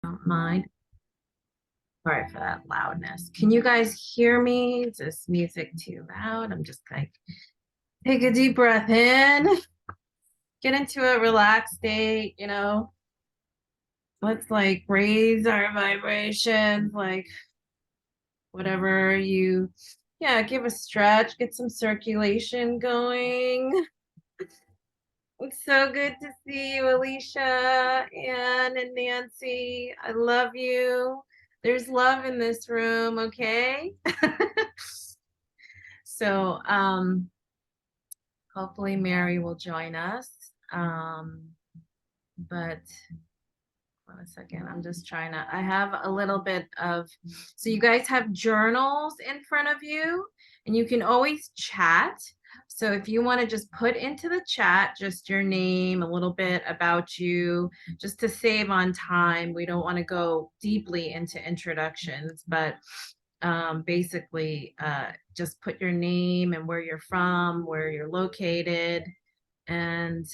Don't mind. Sorry for that loudness. Can you guys hear me? Is this music too loud? I'm just like, take a deep breath in, get into a relaxed state, Let's like raise our vibrations, like whatever yeah, give a stretch, get some circulation going. It's so good to see you, Alicia, Anne, and Nancy. I love you. There's love in this room, okay? So hopefully Mary will join us. But one second, I'm just trying to, I have a little bit of, so you guys have journals in front of you and you can always chat. So if you want to just put into the chat just your name, a little bit about you, just to save on time. We don't want to go deeply into introductions, but basically just put your name and where you're from, where you're located, and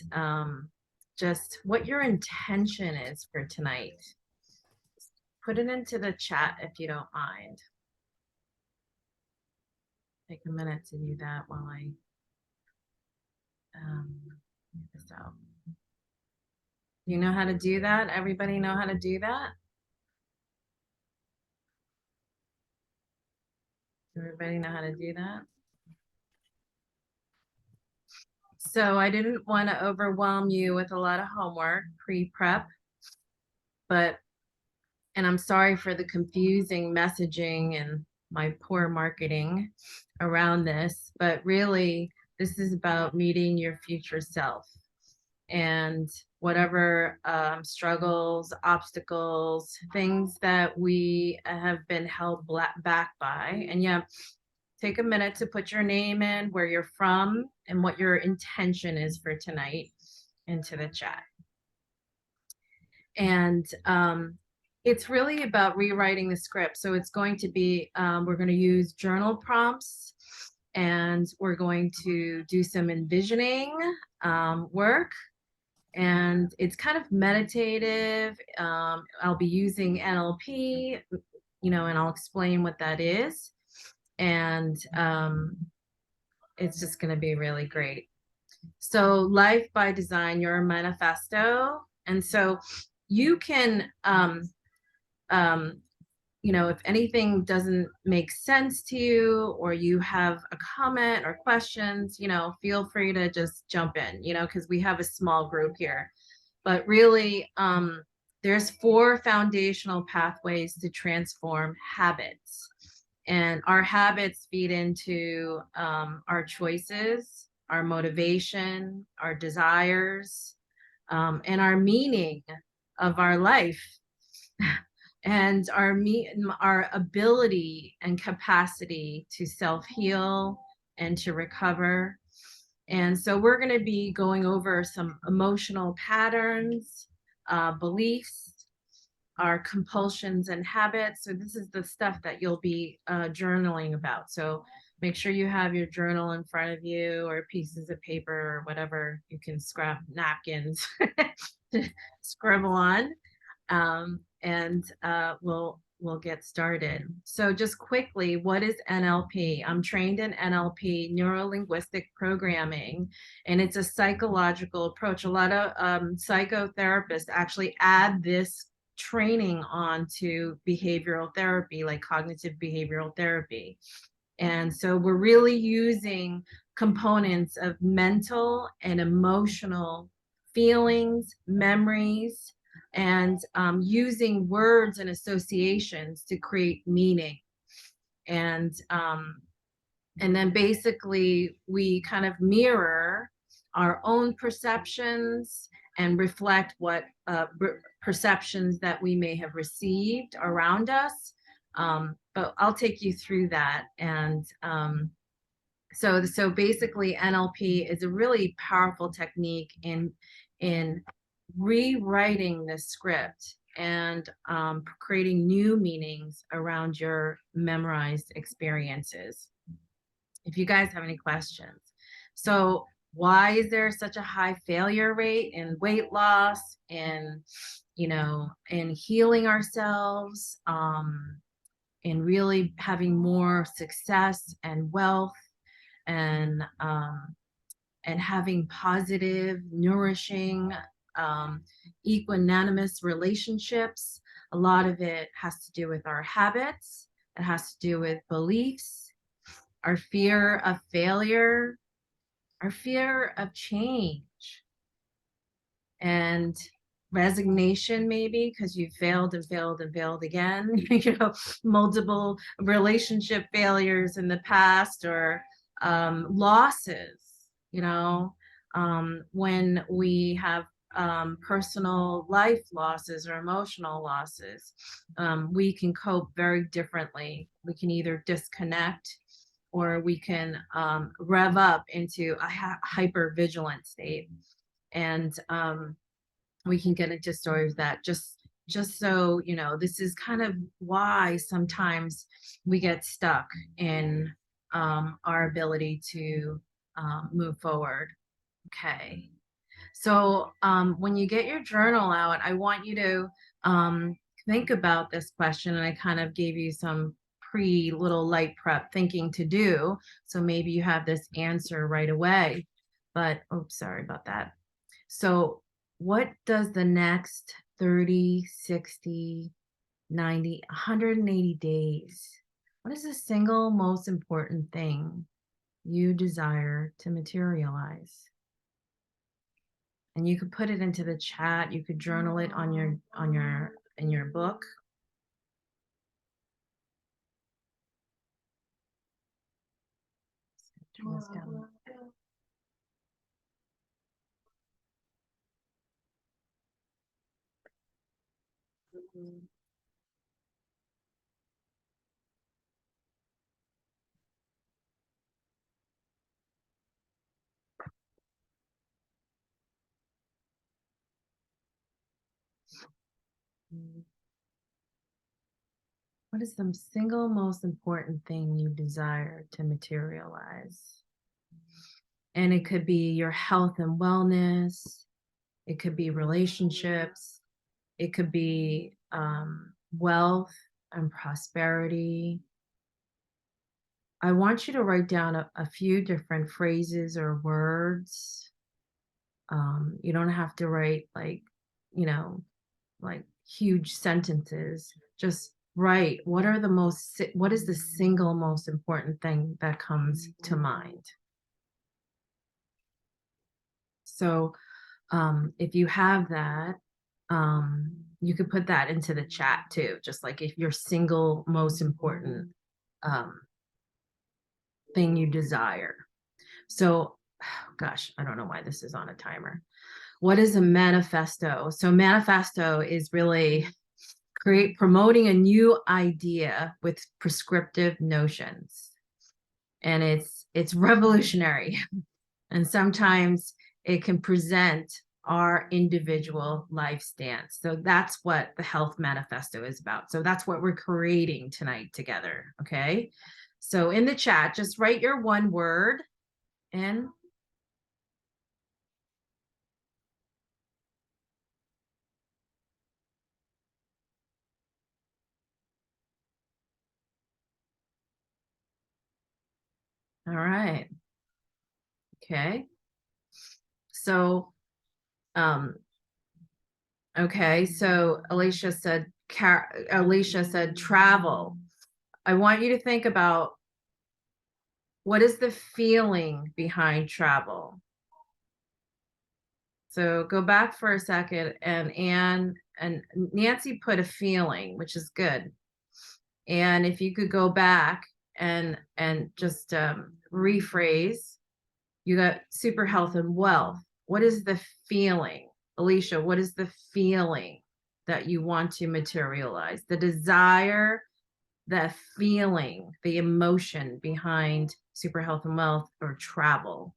just what your intention is for tonight. Put it into the chat if you don't mind. Take a minute to do that while I get this out. You know how to do that? Everybody know how to do that? Everybody know how to do that? So I didn't want to overwhelm you with a lot of homework pre-prep, and I'm sorry for the confusing messaging and my poor marketing around this, but really this is about meeting your future self and whatever struggles, obstacles, things that we have been held back by. And yeah, take a minute to put your name in, where you're from, and what your intention is for tonight into the chat. And it's really about rewriting the script. So it's going to be, we're going to use journal prompts, and we're going to do some envisioning work. And it's kind of meditative. I'll be using NLP, and I'll explain what that is. And it's just going to be really great. So Life by Design, your manifesto. And so you can, if anything doesn't make sense to you, or you have a comment or questions, feel free to just jump in, because we have a small group here. But really, there's 4 foundational pathways to transform habits. And our habits feed into our choices, our motivation, our desires, and our meaning of our life. And our ability and capacity to self-heal and to recover. And so we're going to be going over some emotional patterns, beliefs, our compulsions and habits. So this is the stuff that you'll be journaling about. So make sure you have your journal in front of you, or pieces of paper, or whatever you can scrap, napkins to scribble on. And we'll get started. So just quickly, what is NLP? I'm trained in NLP, neuro-linguistic programming, and it's a psychological approach. A lot of psychotherapists actually add this training on to behavioral therapy, like cognitive behavioral therapy. And so we're really using components of mental and emotional feelings, memories, and using words and associations to create meaning. And then basically we kind of mirror our own perceptions and reflect what perceptions that we may have received around us. But I'll take you through that. And so basically NLP is a really powerful technique in rewriting the script and creating new meanings around your memorized experiences. If you guys have any questions. So why is there such a high failure rate in weight loss and, you know, in healing ourselves, and really having more success and wealth and having positive, nourishing, um, equanimous relationships. A lot of it has to do with our habits. It has to do with beliefs, our fear of failure, our fear of change, and resignation, maybe because you failed and failed and failed again, you know, multiple relationship failures in the past, or losses, you know, when we have personal life losses or emotional losses, we can cope very differently. We can either disconnect, or we can rev up into a hyper vigilant state. And we can get into stories that just so you know, this is kind of why sometimes we get stuck in our ability to move forward. Okay, so when you get your journal out, I want you to think about this question, and I kind of gave you some pre little light prep thinking to do, so maybe you have this answer right away. But oh, sorry about that. So what does the next 30, 60, 90, 180 days, what is the single most important thing you desire to materialize? And you could put it into the chat. You could journal it on your in your book. Turn this down. What is the single most important thing you desire to materialize? And it could be your health and wellness. It could be relationships. It could be wealth and prosperity. I want you to write down a few different phrases or words. You don't have to write like, you know, like huge sentences. Just write what is the single most important thing that comes to mind. So if you have that, you could put that into the chat too, just like if your single most important um, thing you desire. So, gosh, I don't know why this is on a timer. What is a manifesto? So manifesto is really promoting a new idea with prescriptive notions. And it's revolutionary. And sometimes it can present our individual life stance. So that's what the health manifesto is about. So that's what we're creating tonight together. Okay. So in the chat, just write your one word in. All right. Okay. So, um, okay. So Alicia said travel. I want you to think about what is the feeling behind travel. So go back for a second, and Anne and Nancy put a feeling, which is good. And if you could go back and just rephrase, you got super health and wealth. What is the feeling? Alicia, what is the feeling that you want to materialize? The desire, the feeling, the emotion behind super health and wealth or travel.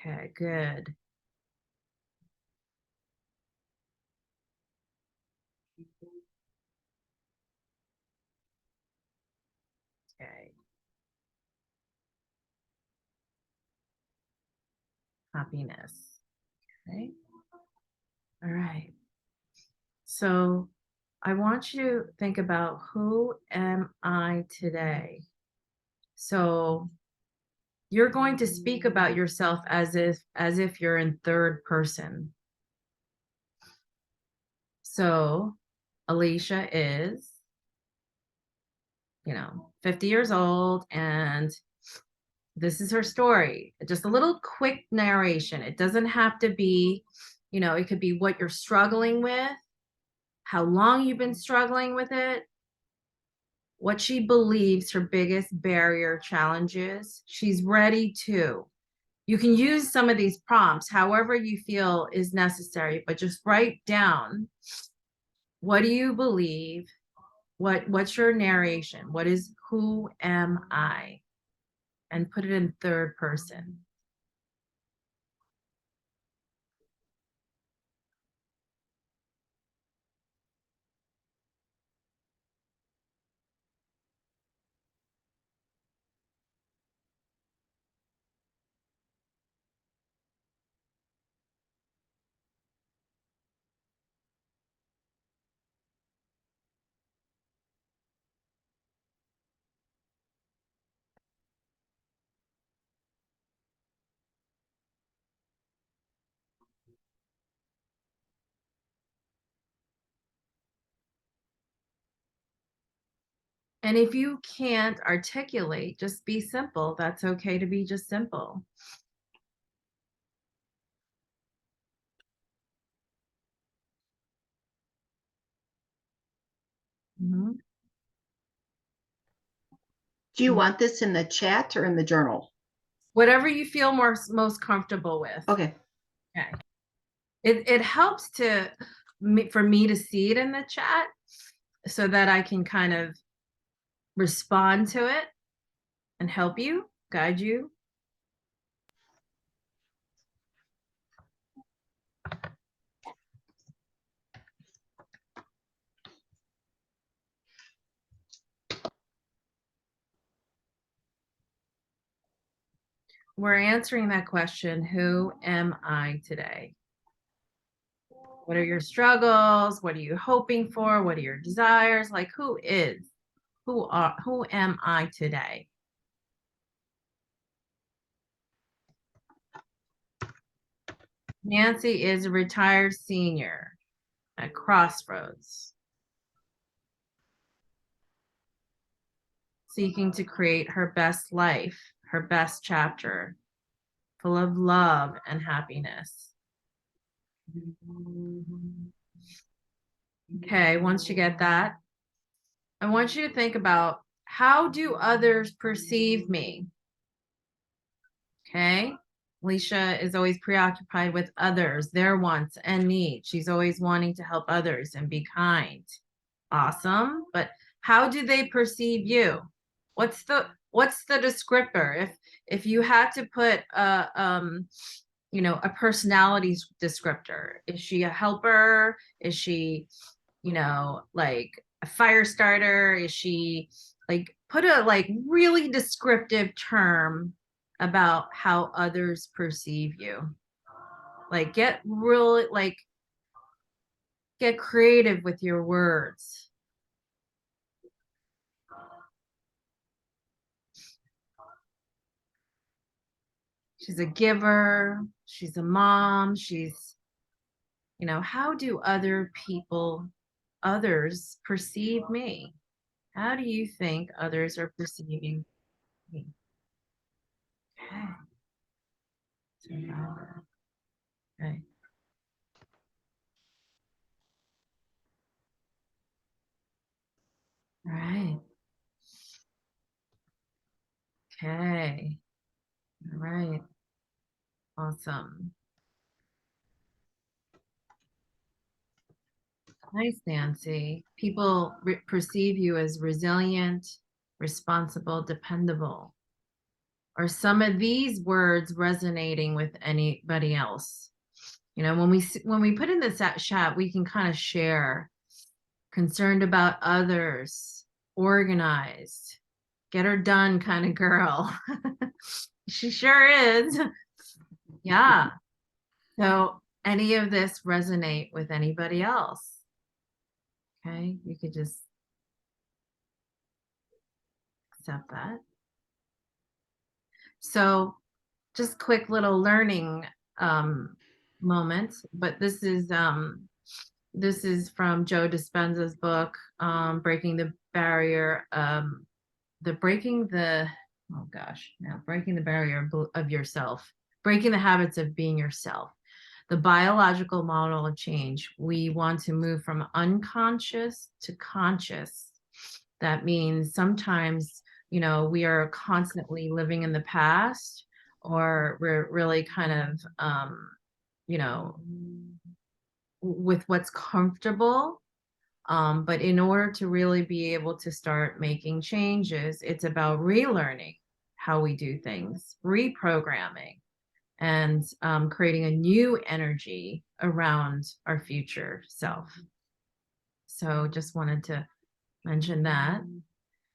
Okay, good. Okay. happiness. Okay. All right. So I want you to think about, who am I today? So you're going to speak about yourself as if you're in third person. So Alicia is, 50 years old, and this is her story. Just a little quick narration. It doesn't have to be, it could be what you're struggling with, how long you've been struggling with it, what she believes her biggest barrier challenge is. She's ready to. You can use some of these prompts however you feel is necessary, but just write down, what do you believe? What's your narration? What is, who am I? And put it in third person. And if you can't articulate, just be simple. That's okay to be just simple. Mhm. Do you want this in the chat or in the journal? Whatever you feel most comfortable with. Okay. Okay. It helps for me to see it in the chat so that I can kind of respond to it and help you, guide you. We're answering that question, who am I today? What are your struggles? What are you hoping for? What are your desires? Like, who am I today? Nancy is a retired senior at crossroads, seeking to create her best life, her best chapter, full of love and happiness. Okay, once you get that, I want you to think about, how do others perceive me? Okay, Alicia is always preoccupied with others, their wants and needs. She's always wanting to help others and be kind. Awesome. But how do they perceive you? What's the descriptor? If you had to put a personality descriptor, is she a helper? Is she, like a fire starter? Is she, like, put a really descriptive term about how others perceive you. Like, get creative with your words. She's a giver, she's a mom, she's, how do others perceive me? How do you think others are perceiving me? Okay. Survivor. Okay. All right. Okay. All right. Awesome. Nice, Nancy. People perceive you as resilient, responsible, dependable. Are some of these words resonating with anybody else? When we put in this chat, we can kind of share. Concerned about others, organized, get her done kind of girl. She sure is. Yeah. So any of this resonate with anybody else? Okay, you could just accept that. So just quick little learning um moment, but this is from Joe Dispenza's book, Breaking the Barrier, the breaking the oh gosh, now breaking the barrier of yourself, breaking the habits of being yourself. The biological model of change. We want to move from unconscious to conscious. That means sometimes, we are constantly living in the past, or we're really kind of, you know, with what's comfortable. But in order to really be able to start making changes, it's about relearning how we do things, reprogramming, and creating a new energy around our future self. So just wanted to mention that.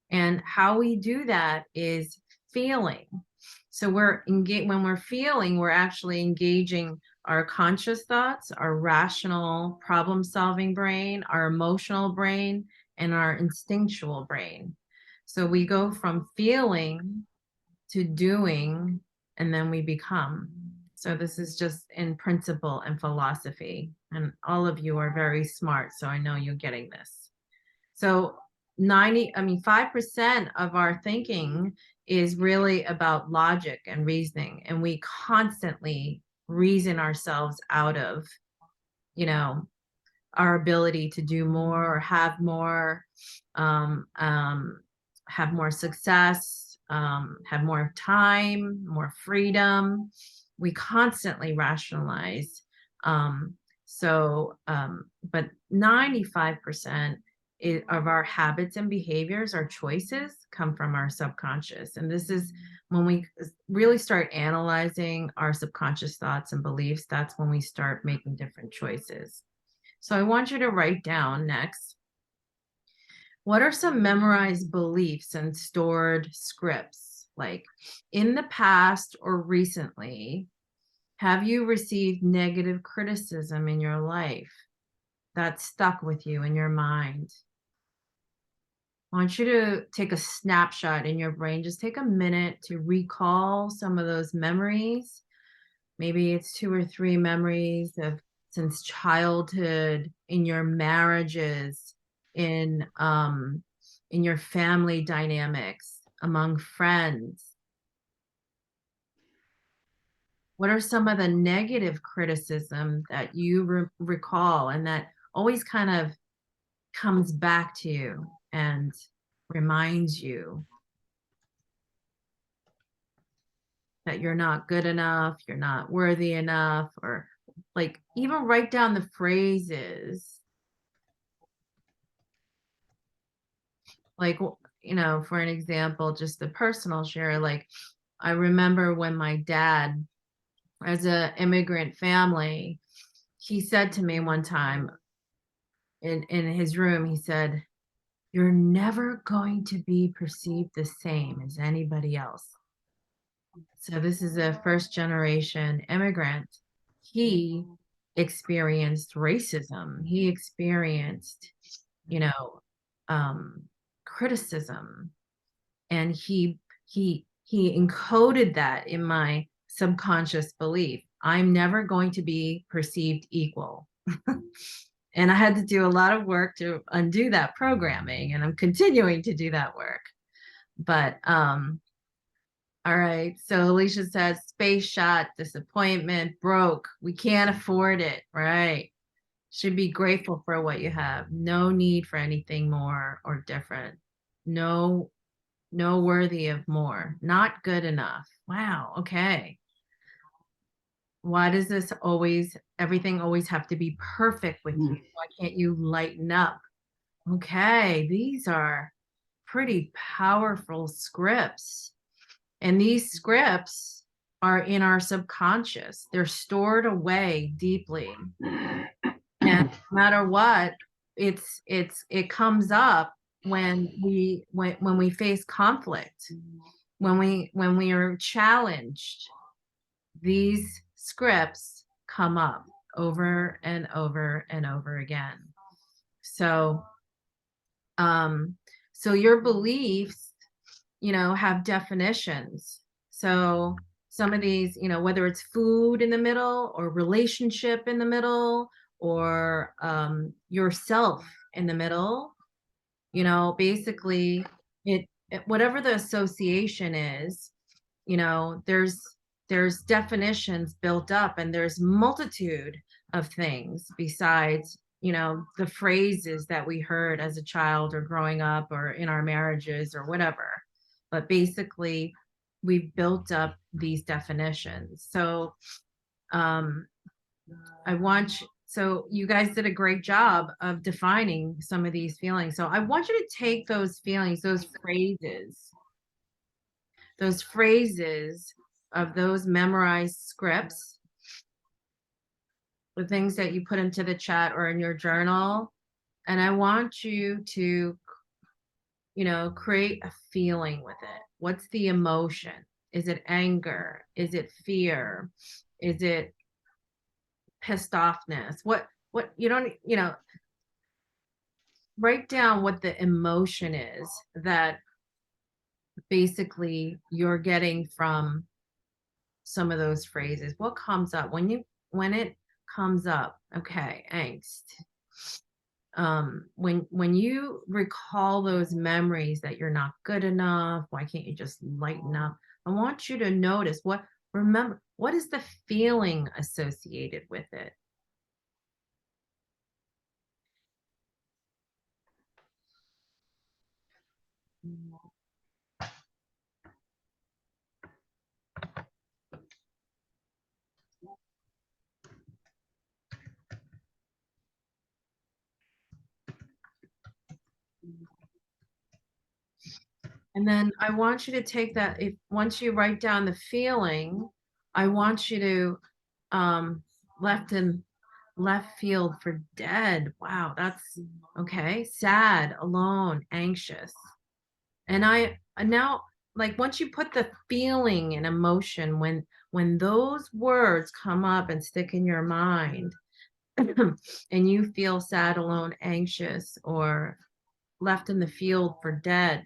And how we do that is feeling. So when we're feeling, we're actually engaging our conscious thoughts, our rational problem solving brain, our emotional brain, and our instinctual brain. So we go from feeling to doing, and then we become. So this is just in principle and philosophy. And all of you are very smart, so I know you're getting this. So 5% of our thinking is really about logic and reasoning. And we constantly reason ourselves out of, you know, our ability to do more or um, um, have more success, have more time, more freedom. We constantly rationalize. But 95% of our habits and behaviors, our choices, come from our subconscious. And this is when we really start analyzing our subconscious thoughts and beliefs, that's when we start making different choices. So I want you to write down next, what are some memorized beliefs and stored scripts? Like in the past or recently, have you received negative criticism in your life that stuck with you in your mind? I want you to take a snapshot in your brain. Just take a minute to recall some of those memories. Maybe it's 2 or 3 memories of since childhood, in your marriages, in your family dynamics, among friends. What are some of the negative criticism that you recall and that always kind of comes back to you and reminds you that you're not good enough, you're not worthy enough, or like even write down the phrases. Like, for an example, just the personal share, like I remember when my dad, as an immigrant family, he said to me one time in his room, he said, "You're never going to be perceived the same as anybody else." So this is a first generation immigrant. He experienced racism. He experienced, you know, um, criticism, and he encoded that in my subconscious belief. I'm never going to be perceived equal. And I had to do a lot of work to undo that programming, and I'm continuing to do that work. But all right. So Alicia says space shot, disappointment, broke. We can't afford it, right? Should be grateful for what you have. No need for anything more or different. No, no worthy of more. Not good enough. Wow. Okay. Why does everything always have to be perfect with you? Why can't you lighten up? Okay. These are pretty powerful scripts. And these scripts are in our subconscious. They're stored away deeply. And no matter what, it comes up when we face conflict, when we are challenged. These scripts come up over and over and over again. So, um, so your beliefs, have definitions. So some of these, whether it's food in the middle or relationship in the middle or yourself in the middle, basically whatever the association is, there's definitions built up and there's multitude of things besides, the phrases that we heard as a child or growing up or in our marriages or whatever. But basically, we've built up these definitions. So so you guys did a great job of defining some of these feelings. So I want you to take those feelings, those phrases of those memorized scripts, the things that you put into the chat or in your journal, and I want you to, create a feeling with it. What's the emotion? Is it anger? Is it fear? Is it pissed offness? What you don't, write down what the emotion is that basically you're getting from some of those phrases. What comes up when it comes up? Okay, angst. When you recall those memories that you're not good enough, why can't you just lighten up? I want you to notice remember, what is the feeling associated with it? And then I want you to take that, once you write down the feeling, I want you to left field for dead. Wow, that's okay. Sad, alone, anxious. And now, like, once you put the feeling and emotion, when those words come up and stick in your mind, and you feel sad, alone, anxious, or left in the field for dead,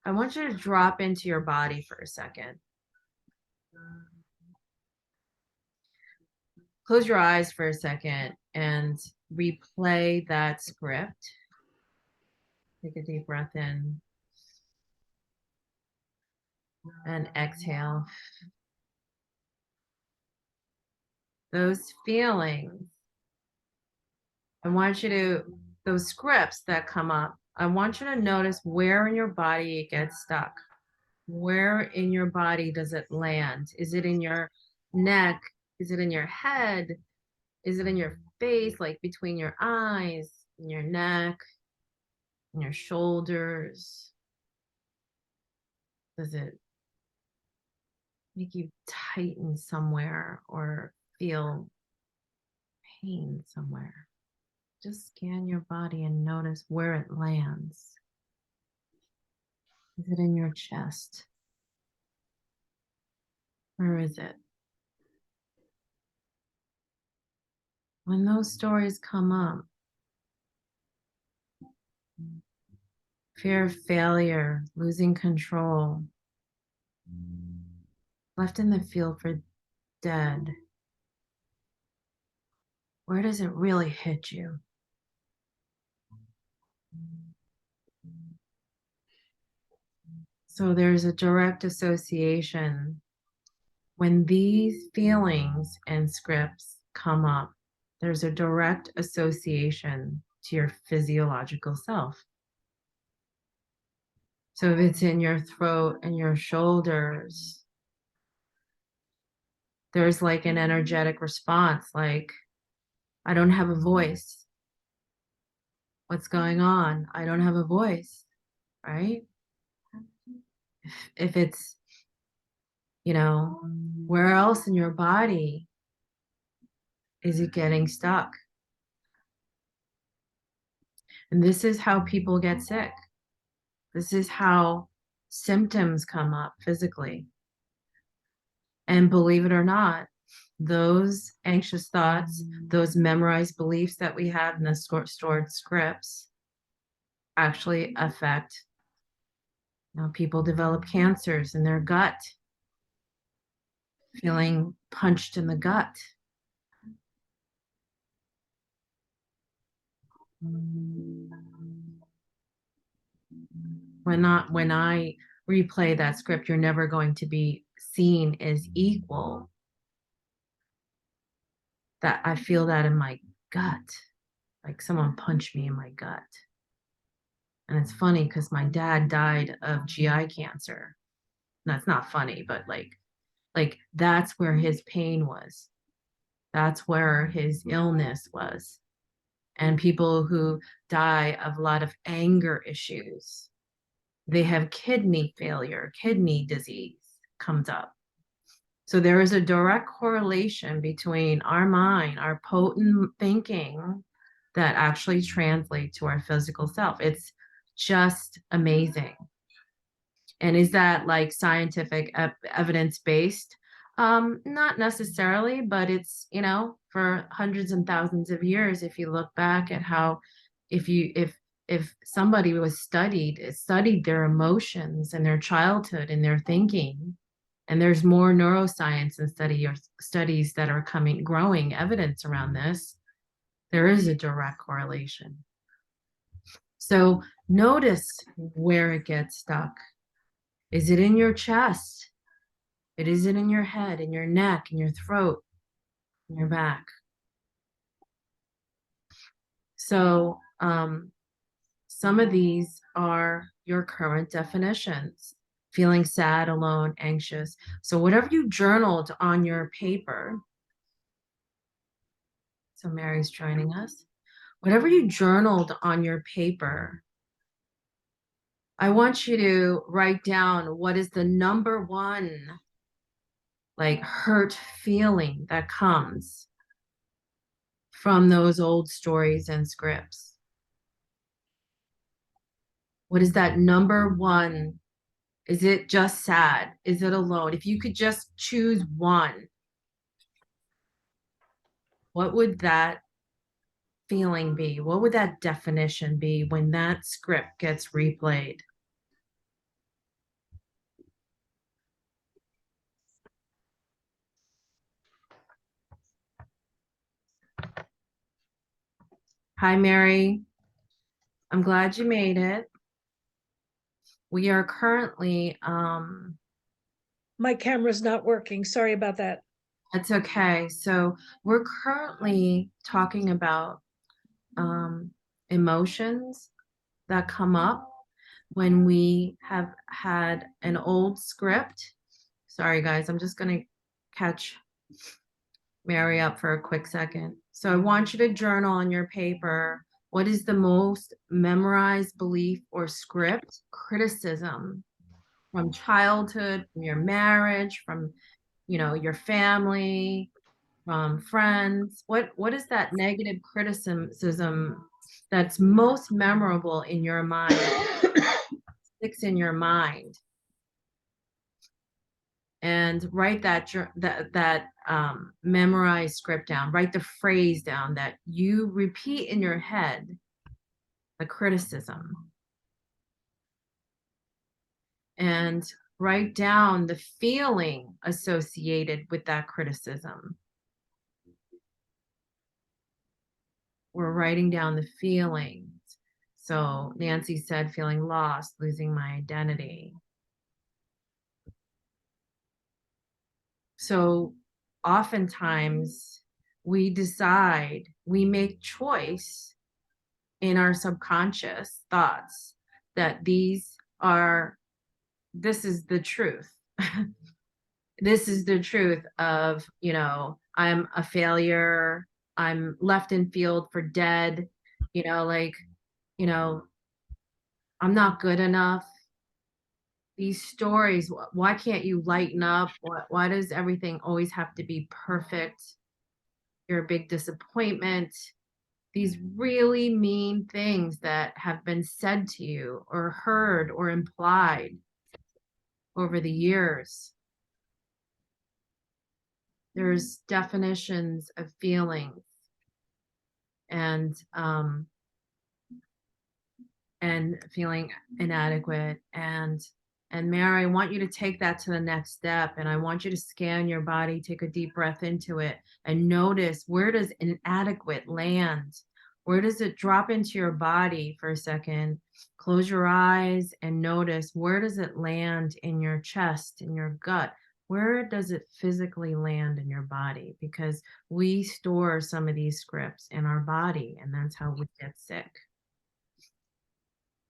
I want you to drop into your body for a second. Close your eyes for a second and replay that script. Take a deep breath in and exhale. Those feelings, those scripts that come up, I want you to notice where in your body it gets stuck. Where in your body does it land? Is it in your neck? Is it in your head? Is it in your face, like between your eyes, in your neck, in your shoulders? Does it make you tighten somewhere or feel pain somewhere? Just scan your body and notice where it lands. Is it in your chest? Where is it? When those stories come up, fear of failure, losing control, left in the field for dead, where does it really hit you? So there's a direct association. When these feelings and scripts come up, there's a direct association to your physiological self. So if it's in your throat and your shoulders, there's like an energetic response, like, I don't have a voice. What's going on? I don't have a voice, right? If it's, where else in your body is it getting stuck? And this is how people get sick. This is how symptoms come up physically. And believe it or not, those anxious thoughts, those memorized beliefs that we have in the stored scripts actually affect, people develop cancers in their gut, feeling punched in the gut. When I replay that script, you're never going to be seen as equal. That I feel that in my gut, like someone punched me in my gut. And it's funny because my dad died of GI cancer. That's not funny, but like that's where his pain was. That's where his illness was. And people who die of a lot of anger issues, they have kidney failure, kidney disease comes up. So there is a direct correlation between our mind, our potent thinking that actually translate to our physical self. It's just amazing. And is that like scientific evidence based? Not necessarily, but it's, for hundreds and thousands of years, if you look back at how, if somebody was studied their emotions and their childhood and their thinking, and there's more neuroscience and studies that are growing evidence around this, there is a direct correlation. So notice where it gets stuck. Is it in your chest? Is it in your head, in your neck, in your throat, in your back? So some of these are your current definitions. Feeling sad, alone, anxious. So whatever you journaled on your paper, so Mary's joining us. Whatever you journaled on your paper, I want you to write down what is the number one like hurt feeling that comes from those old stories and scripts. What is that number one? Is it just sad? Is it alone? If you could just choose one, what would that feeling be? What would that definition be when that script gets replayed? Hi, Mary. I'm glad you made it. We are currently, My camera's not working. Sorry about that. that's okay. So we're currently talking about emotions that come up when we have had an old script. Sorry, guys, I'm just going to catch Mary up for a quick second. So I want you to journal on your paper. What is the most memorized belief or script criticism from childhood, from your marriage, from your family, from friends? What is that negative criticism that's most memorable in your mind, sticks in your mind? And write that memorized script down. Write the phrase down that you repeat in your head, the criticism. And write down the feeling associated with that criticism. We're writing down the feelings. So Nancy said, feeling lost, losing my identity. So oftentimes we make choice in our subconscious thoughts that this is the truth. This is the truth of, I'm a failure. I'm left in field for dead, like, I'm not good enough. These stories, why can't you lighten up? Why does everything always have to be perfect? You're a big disappointment. These really mean things that have been said to you or heard or implied over the years. There's definitions of feelings and feeling inadequate. And Mary, I want you to take that to the next step, and I want you to scan your body, take a deep breath into it, and notice, where does inadequate land? Where does it drop into your body for a second? Close your eyes and notice, where does it land in your chest, in your gut? Where does it physically land in your body? Because we store some of these scripts in our body, and that's how we get sick.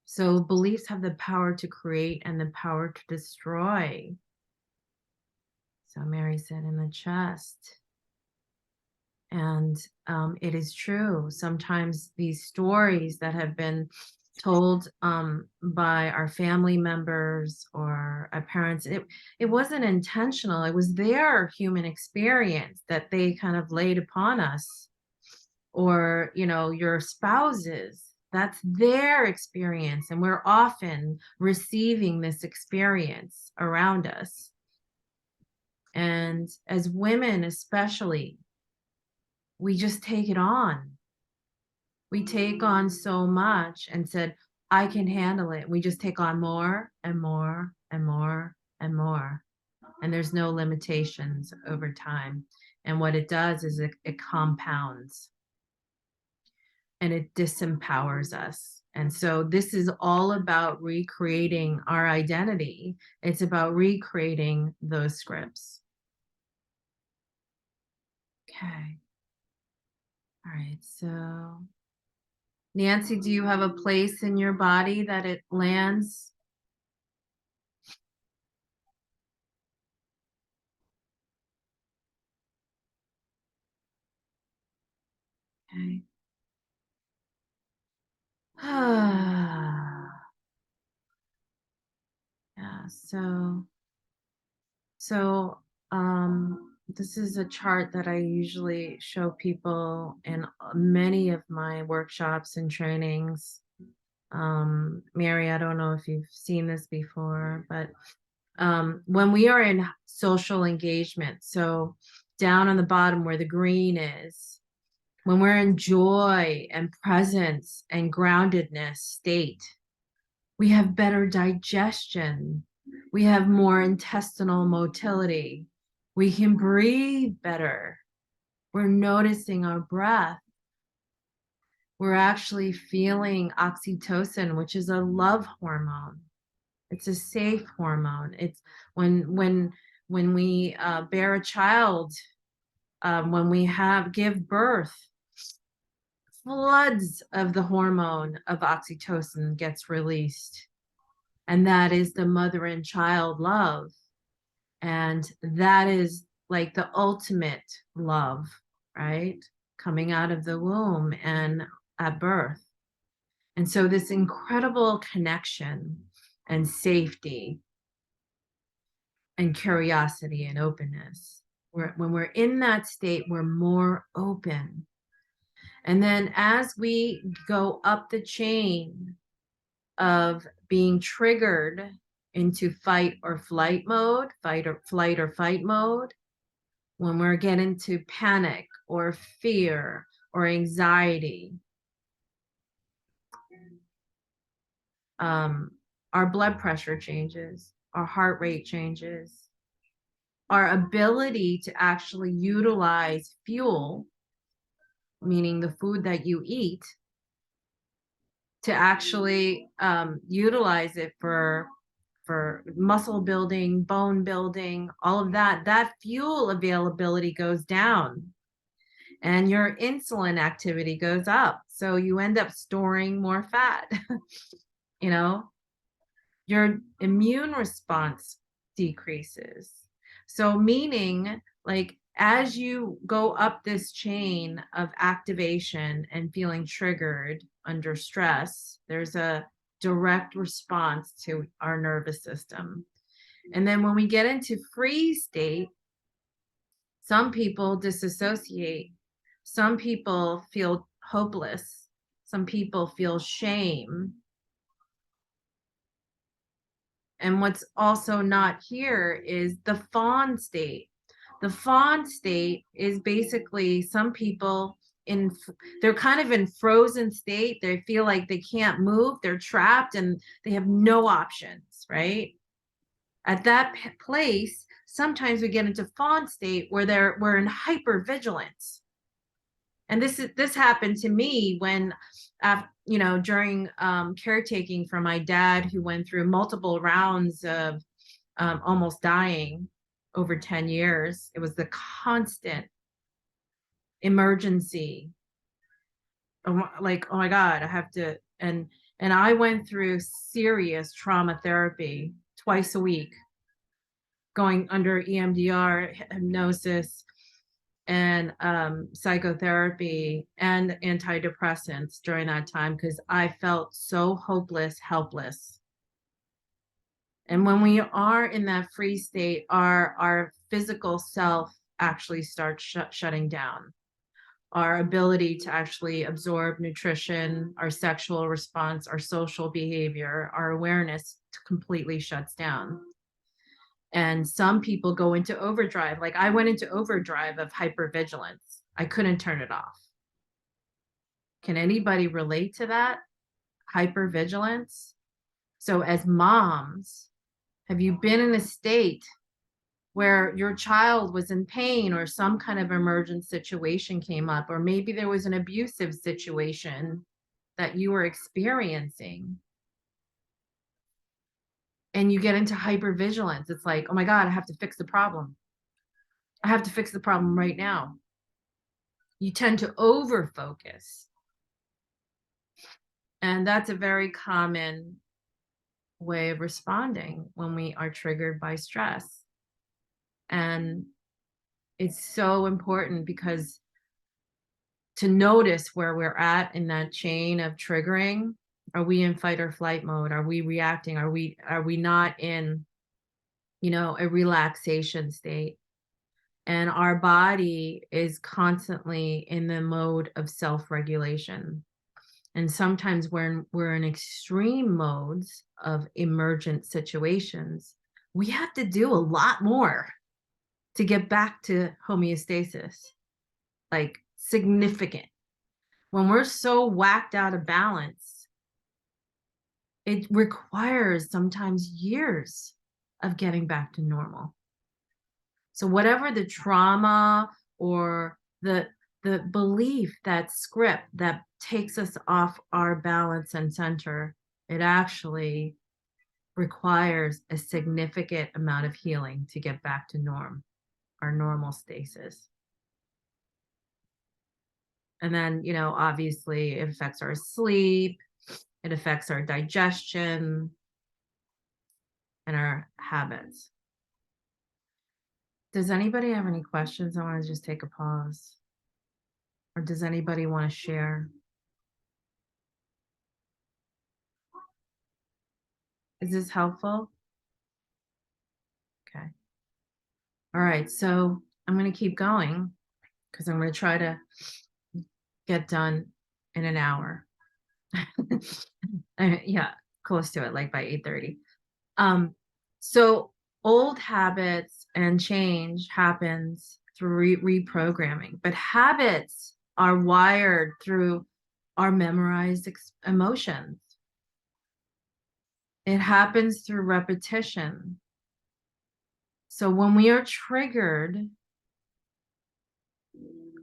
So beliefs have the power to create and the power to destroy. So Mary said, in the chest. And it is true. Sometimes these stories that have been told by our family members or our parents, it wasn't intentional. It was their human experience that they kind of laid upon us. Or, you know, your spouses, that's their experience. And we're often receiving this experience around us. And as women, especially, we just take it on. We take on so much and said, I can handle it. We just take on more and more and more and more. And there's no limitations over time. And what it does is it compounds. And it disempowers us. And so this is all about recreating our identity. It's about recreating those scripts. Okay. All right. So, Nancy, do you have a place in your body that it lands? Okay. Yeah, so this is a chart that I usually show people in many of my workshops and trainings. Mary, I don't know if you've seen this before, but when we are in social engagement, so down on the bottom where the green is, when we're in joy and presence and groundedness state, we have better digestion. We have more intestinal motility. We can breathe better. We're noticing our breath. We're actually feeling oxytocin, which is a love hormone. It's a safe hormone. It's when we bear a child, when we give birth, floods of the hormone of oxytocin gets released. And that is the mother and child love. And that is like the ultimate love, right? Coming out of the womb and at birth. And so this incredible connection and safety and curiosity and openness. When we're in that state, we're more open. And then as we go up the chain of being triggered into fight or flight mode, fight or fight mode, when we're getting into panic or fear or anxiety, our blood pressure changes, our heart rate changes, our ability to actually utilize fuel, meaning the food that you eat, to actually utilize it for muscle building, bone building, all of that, that fuel availability goes down and your insulin activity goes up. So you end up storing more fat. You know, your immune response decreases. So meaning, like, as you go up this chain of activation and feeling triggered under stress, there's a direct response to our nervous system. And then when we get into freeze state, some people disassociate. Some people feel hopeless. Some people feel shame. And what's also not here is the fawn state. The fawn state is basically some people they're kind of in frozen state. They feel like they can't move, they're trapped and they have no options, right? At that place, sometimes we get into fawn state where we're in hypervigilance. And this happened to me when during caretaking for my dad, who went through multiple rounds of almost dying over 10 years. It was the constant emergency. Like, oh my God, I have to, and I went through serious trauma therapy twice a week, going under EMDR, hypnosis, and psychotherapy and antidepressants during that time, because I felt so hopeless, helpless. And when we are in that free state, our physical self actually starts shutting down. Our ability to actually absorb nutrition, our sexual response, our social behavior, our awareness completely shuts down. And some people go into overdrive. Like I went into overdrive of hypervigilance. I couldn't turn it off. Can anybody relate to that? Hypervigilance? So as moms, have you been in a state where your child was in pain or some kind of emergent situation came up, or maybe there was an abusive situation that you were experiencing, and you get into hypervigilance? It's like, oh my God, I have to fix the problem. I have to fix the problem right now. You tend to over focus. And that's a very common way of responding when we are triggered by stress. And it's so important because to notice where we're at in that chain of triggering. Are we in fight or flight mode? Are we reacting? Are we not in, a relaxation state? And our body is constantly in the mode of self-regulation. And sometimes when we're in extreme modes of emergent situations, we have to do a lot more to get back to homeostasis, like significant. When we're so whacked out of balance, it requires sometimes years of getting back to normal. So whatever the trauma or the belief, that script that takes us off our balance and center, it actually requires a significant amount of healing to get back to our normal stasis. And then, obviously it affects our sleep, it affects our digestion and our habits. Does anybody have any questions? I want to just take a pause. Or does anybody want to share? Is this helpful? Okay. All right, so I'm going to keep going because I'm going to try to get done in an hour. Yeah, close to it, like by 8:30. So old habits and change happens through reprogramming, but habits are wired through our memorized emotions. It happens through repetition. So when we are triggered,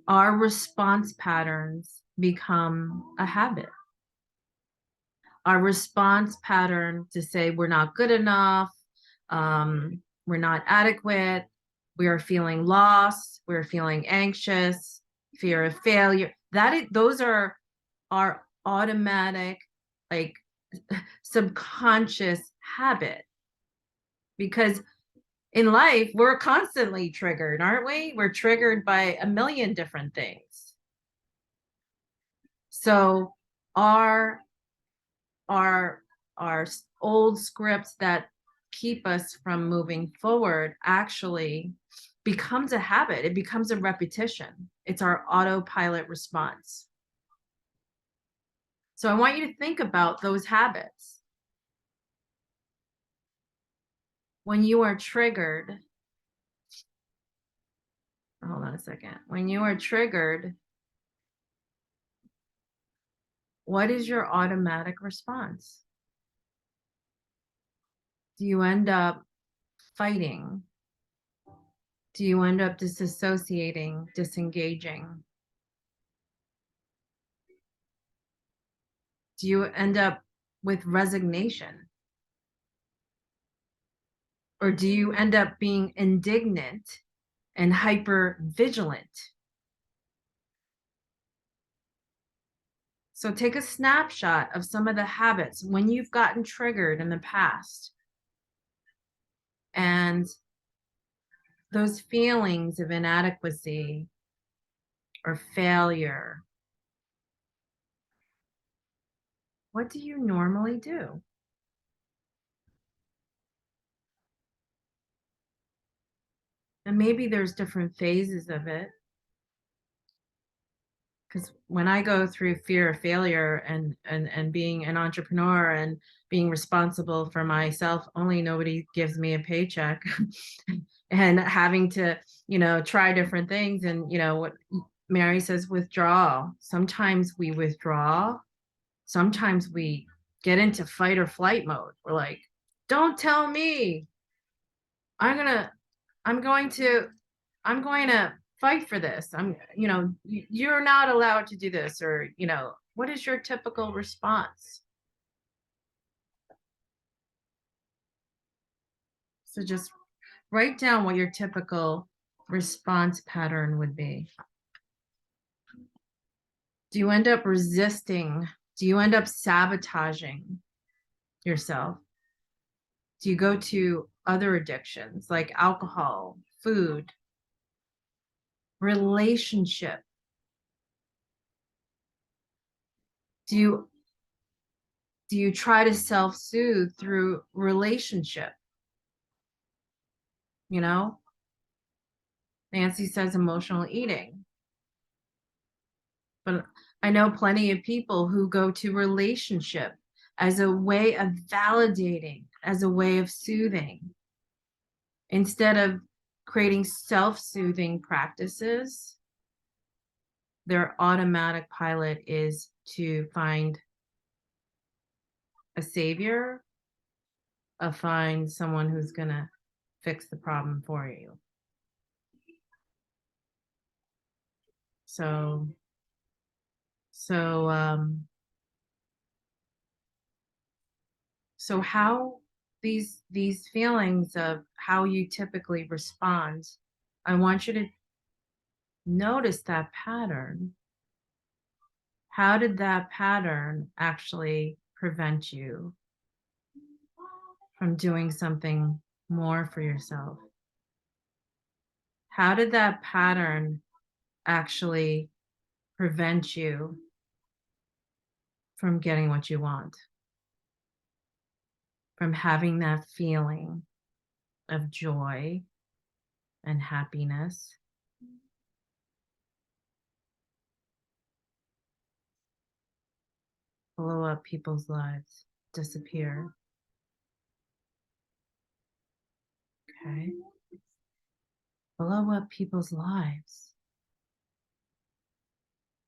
our response patterns become a habit. Our response pattern to say we're not good enough, we're not adequate, we are feeling lost, we're feeling anxious, fear of failure. Those are our automatic, like subconscious habit. Because in life, we're constantly triggered, aren't we? We're triggered by a million different things. So our old scripts that keep us from moving forward actually becomes a habit. It becomes a repetition. It's our autopilot response. So I want you to think about those habits. When you are triggered, hold on a second. When you are triggered, what is your automatic response? Do you end up fighting? Do you end up disassociating, disengaging? Do you end up with resignation? Or do you end up being indignant and hyper vigilant? So take a snapshot of some of the habits when you've gotten triggered in the past and those feelings of inadequacy or failure. What do you normally do? And maybe there's different phases of it. Because when I go through fear of failure and being an entrepreneur and being responsible for myself, only nobody gives me a paycheck and having to, try different things. And, what Mary says, withdraw. Sometimes we withdraw. Sometimes we get into fight or flight mode. We're like, don't tell me. I'm going to fight for this. You're not allowed to do this, or, what is your typical response? So just write down what your typical response pattern would be. Do you end up resisting? Do you end up sabotaging yourself? Do you go to other addictions like alcohol, food, relationship? Do you try to self-soothe through relationship? Nancy says emotional eating. But I know plenty of people who go to relationship as a way of validating, as a way of soothing, instead of creating self-soothing practices. Their automatic pilot is to find a savior, find someone who's going to fix the problem for you. So how these feelings of how you typically respond, I want you to notice that pattern. How did that pattern actually prevent you from doing something more for yourself? How did that pattern actually prevent you from getting what you want? From having that feeling of joy and happiness? Blow up people's lives, disappear. Okay. Blow up people's lives.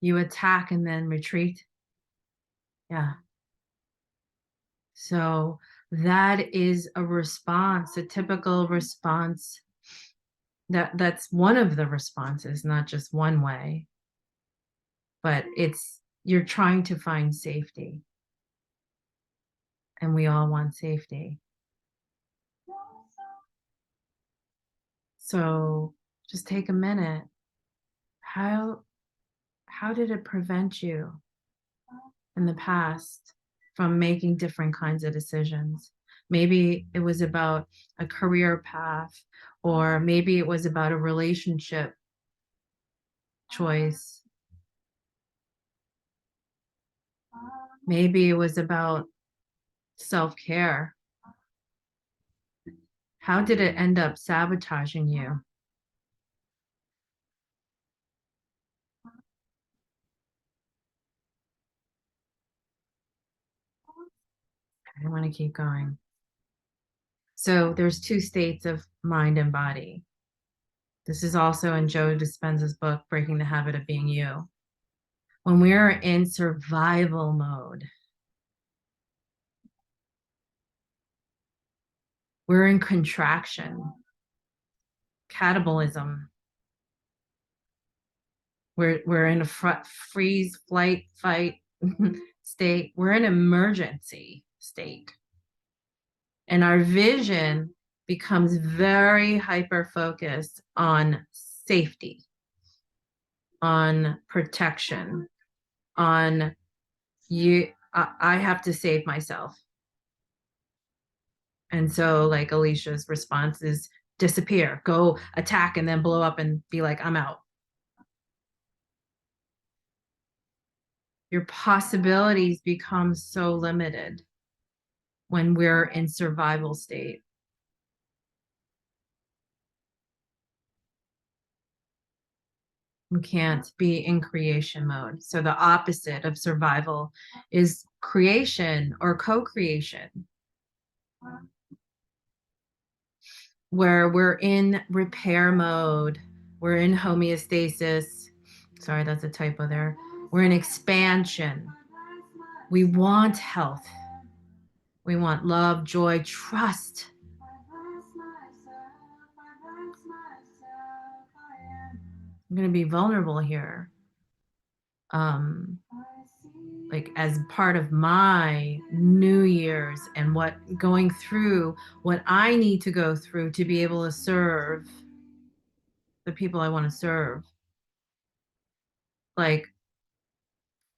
You attack and then retreat. Yeah. So that is a response, a typical response. That's one of the responses, not just one way, but you're trying to find safety. And we all want safety. So just take a minute. How did it prevent you in the past from making different kinds of decisions? Maybe it was about a career path, or maybe it was about a relationship choice. Maybe it was about self-care. How did it end up sabotaging you? I want to keep going. So there's two states of mind and body. This is also in Joe Dispenza's book, Breaking the Habit of Being You. When we're in survival mode, we're in contraction, catabolism. We're in a freeze, flight, fight state. We're in emergency state. And our vision becomes very hyper focused on safety, on protection, on I have to save myself. And so like Alicia's response is disappear, go attack, and then blow up and be like, I'm out. Your possibilities become so limited when we're in survival state. We can't be in creation mode. So the opposite of survival is creation or co-creation, where we're in repair mode, we're in homeostasis. Sorry, that's a typo there. We're in expansion. We want health. We want love, joy, trust. I'm going to be vulnerable here. Like as part of my New Year's and what going through what I need to go through to be able to serve the people I want to serve. Like,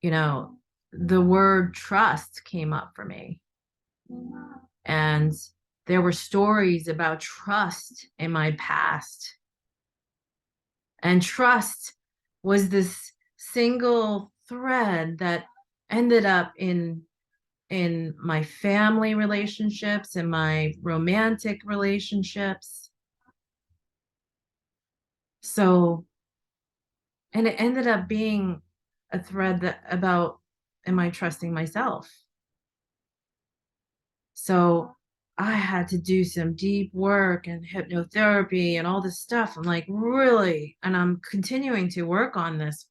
you know, the word trust came up for me. And there were stories about trust in my past. And trust was this single thread that ended up in my family relationships, in my romantic relationships. So, and it ended up being a thread that about, am I trusting myself? So I had to do some deep work and hypnotherapy and all this stuff. I'm like, really? And I'm continuing to work on this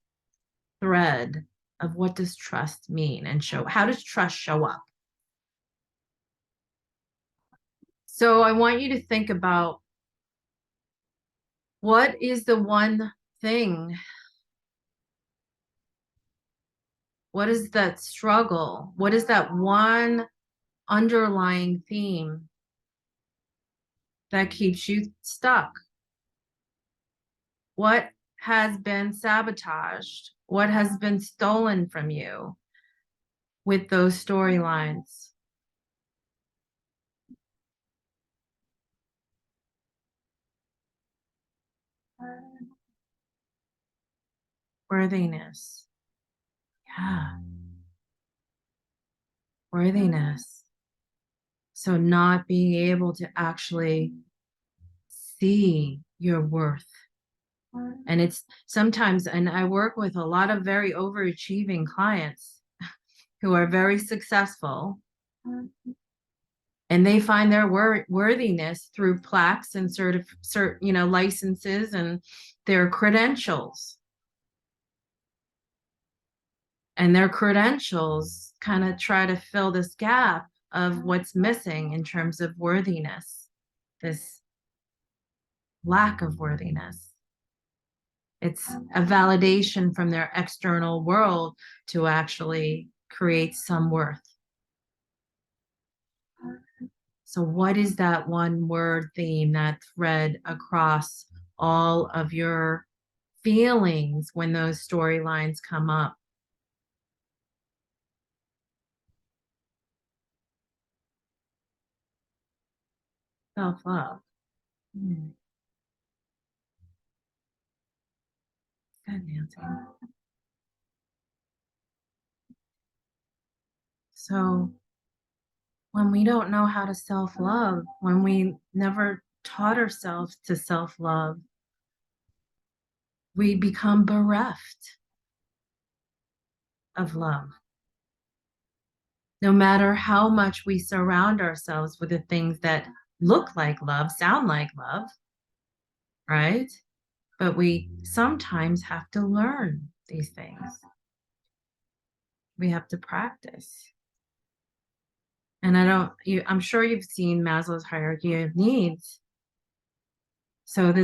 thread of what does trust mean and how does trust show up? So I want you to think about what is the one thing? What is that struggle? What is that one underlying theme that keeps you stuck? What has been sabotaged? What has been stolen from you with those storylines? Worthiness. Yeah. Worthiness. So not being able to actually see your worth. And it's sometimes, and I work with a lot of very overachieving clients who are very successful, and they find their worthiness through plaques and licenses and their credentials. And their credentials kind of try to fill this gap of what's missing in terms of worthiness, this lack of worthiness. It's a validation from their external world to actually create some worth. So what is that one word theme, that thread across all of your feelings when those storylines come up? Self-love. Good, Nancy. So when we don't know how to self-love, when we never taught ourselves to self-love, we become bereft of love. No matter how much we surround ourselves with the things that look like love, sound like love, right? but we sometimes have to learn these things. We have to practice. And I'm sure you've seen Maslow's hierarchy of needs. So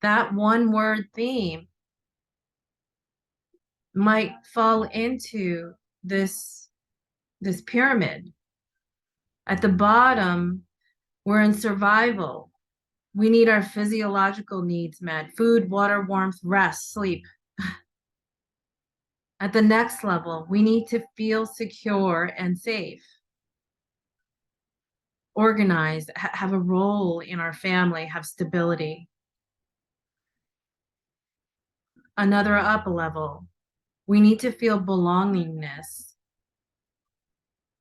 that one word theme might fall into this pyramid. At the bottom, we're in survival. We need our physiological needs met: food, water, warmth, rest, sleep. At the next level, we need to feel secure and safe, organized, have a role in our family, have stability. Another up level, we need to feel belongingness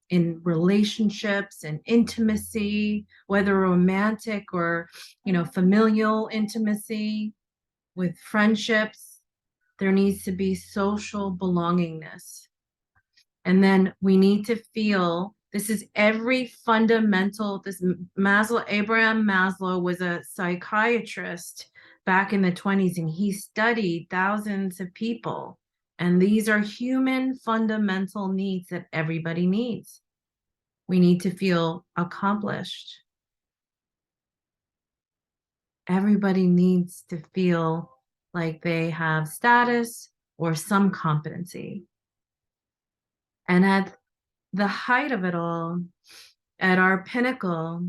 in relationships and intimacy, whether romantic or, familial intimacy with friendships. There needs to be social belongingness. And then we need to feel, this is every fundamental, Abraham Maslow was a psychiatrist back in the 1920s, and he studied thousands of people. And these are human fundamental needs that everybody needs. We need to feel accomplished. Everybody needs to feel like they have status or some competency. And at the height of it all, at our pinnacle,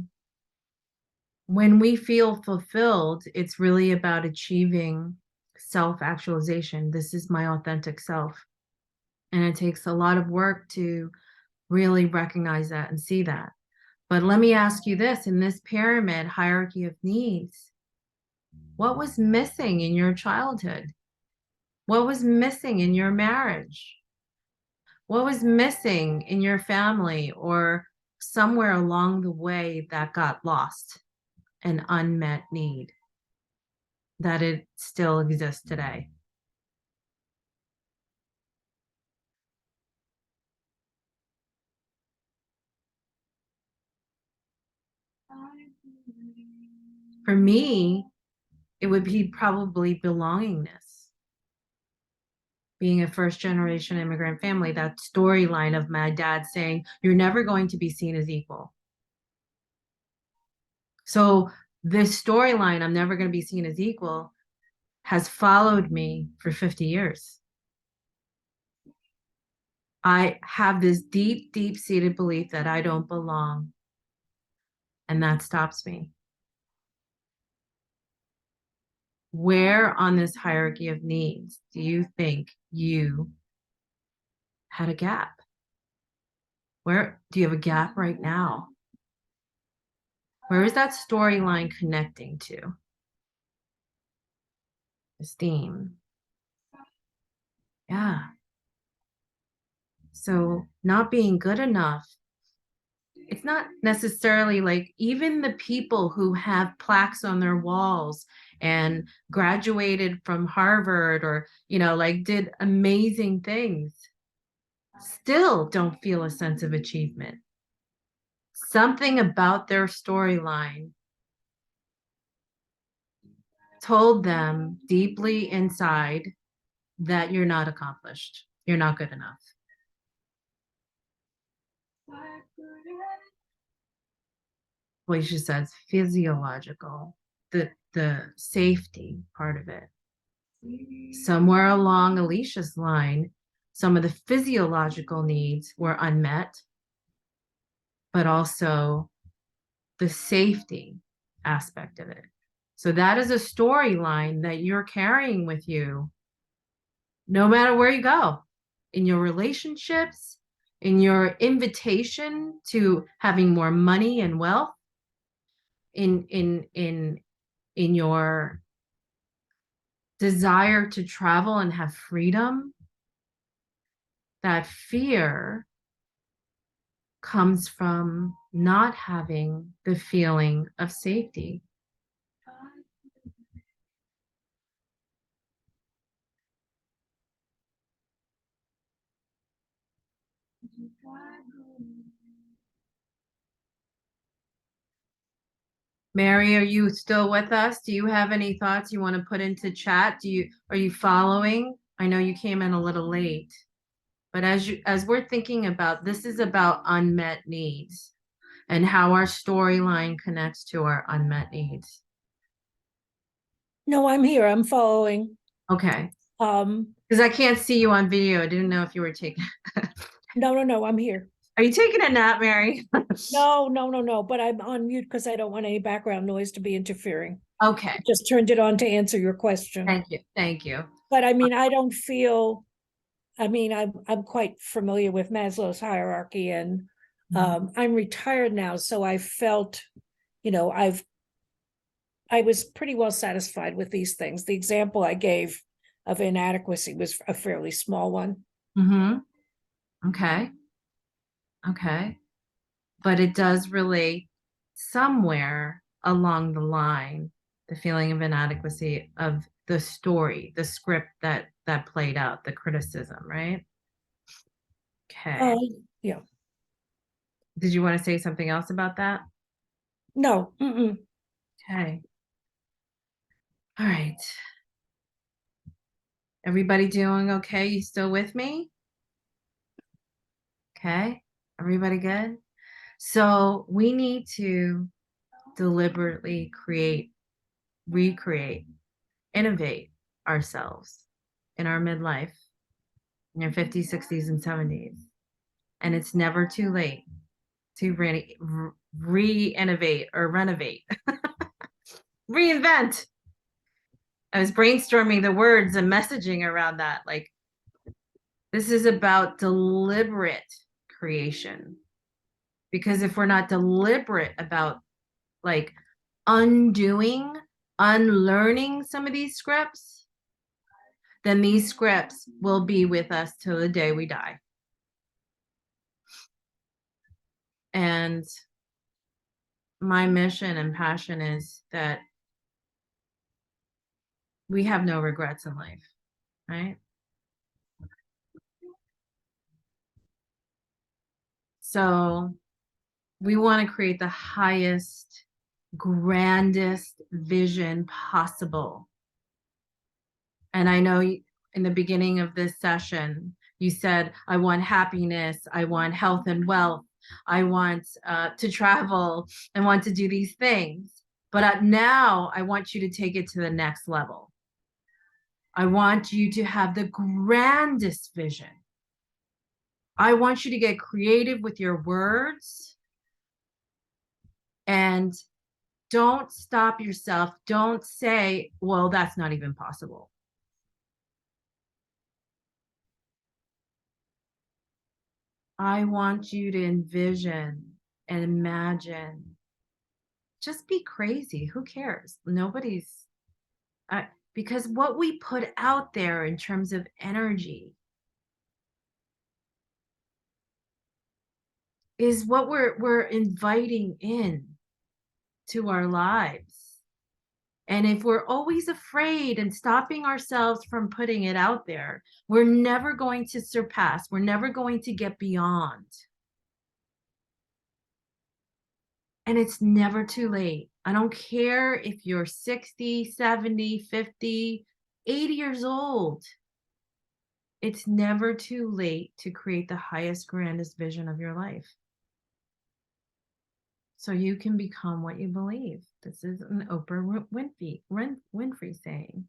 when we feel fulfilled, it's really about achieving self-actualization. This is my authentic self. And it takes a lot of work to really recognize that and see that. But let me ask you this, in this pyramid hierarchy of needs, what was missing in your childhood? What was missing in your marriage? What was missing in your family or somewhere along the way that got lost? An unmet need that it still exists today. For me, it would be probably belongingness. Being a first generation immigrant family, that storyline of my dad saying, you're never going to be seen as equal. So this storyline, I'm never going to be seen as equal, has followed me for 50 years. I have this deep, deep-seated belief that I don't belong, and that stops me. Where on this hierarchy of needs do you think you had a gap? Where do you have a gap right now? Where is that storyline connecting to? Esteem. Yeah. So not being good enough, it's not necessarily like even the people who have plaques on their walls and graduated from Harvard or, like did amazing things, still don't feel a sense of achievement. Something about their storyline told them deeply inside that you're not accomplished. You're not good enough. Felicia says physiological, the safety part of it. Somewhere along Alicia's line, some of the physiological needs were unmet, but also the safety aspect of it. So that is a storyline that you're carrying with you no matter where you go, in your relationships, in your invitation to having more money and wealth, in your desire to travel and have freedom. That fear comes from not having the feeling of safety. Mary, are you still with us? Do you have any thoughts you want to put into chat? Are you following? I know you came in a little late, but as we're thinking about, this is about unmet needs and how our storyline connects to our unmet needs. No, I'm here. I'm following. Okay, Um, because I can't see you on video. I didn't know if you were taking. no, I'm here. Are you taking a nap, Mary? No, but I'm on mute because I don't want any background noise to be interfering. Okay, Just turned it on to answer your question. thank you, thank you. But I mean, I don't feel, I mean, I'm quite familiar with Maslow's hierarchy, and I'm retired now, so I felt, you know, I was pretty well satisfied with these things. The example I gave of inadequacy was a fairly small one. Mm-hmm. Okay. Okay. But it does relate somewhere along the line, the feeling of inadequacy of the story, the script that played out, the criticism, right? Okay. Yeah, Did you want to say something else about that? no, Okay. All right. Everybody doing okay? You still with me? Okay. Everybody good? So we need to deliberately create, recreate, innovate ourselves in our midlife, in your 50s, 60s, and 70s. And it's never too late to re-innovate or renovate, reinvent. I was brainstorming the words and messaging around that. Like, this is about deliberate creation. Because if we're not deliberate about like undoing, unlearning some of these scripts, then these scripts will be with us till the day we die. And my mission and passion is that we have no regrets in life, right? So we want to create the highest, grandest vision possible. And I know in the beginning of this session, you said, I want happiness, I want health and wealth, I want to travel, I want to do these things. But now I want you to take it to the next level. I want you to have the grandest vision. I want you to get creative with your words and don't stop yourself. Don't say, well, that's not even possible. I want you to envision and imagine. Just be crazy. Who cares? Nobody's, because what we put out there in terms of energy is what we're inviting in to our lives. And if we're always afraid and stopping ourselves from putting it out there, we're never going to surpass. We're never going to get beyond. And it's never too late. I don't care if you're 60, 70, 50, 80 years old. It's never too late to create the highest, grandest vision of your life. So you can become what you believe. This is an Oprah Winfrey saying.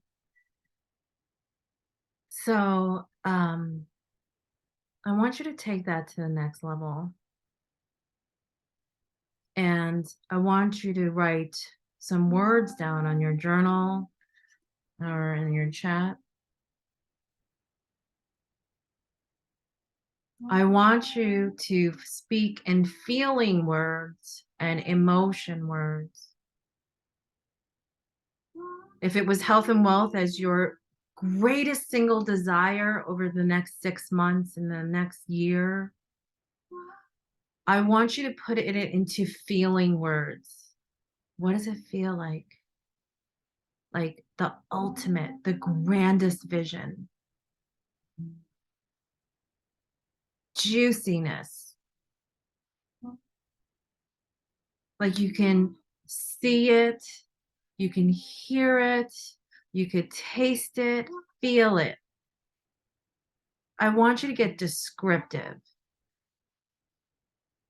So I want you to take that to the next level. And I want you to write some words down on your journal or in your chat. I want you to speak in feeling words and emotion words. If it was health and wealth as your greatest single desire over the next 6 months and the next year, I want you to put it into feeling words. What does it feel like? Like the ultimate, the grandest vision. Juiciness. Like you can see it, you can hear it, you could taste it, feel it. I want you to get descriptive.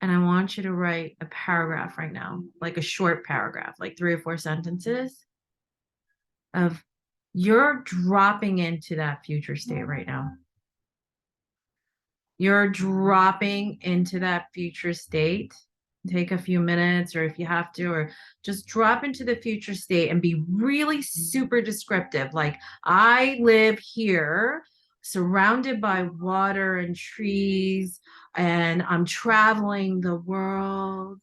And I want you to write a paragraph right now, like a short paragraph, like 3 or 4 sentences of you're dropping into that future state right now. You're dropping into that future state. Take a few minutes, or if you have to, or just drop into the future state and be really super descriptive. Like, I live here surrounded by water and trees, and I'm traveling the world.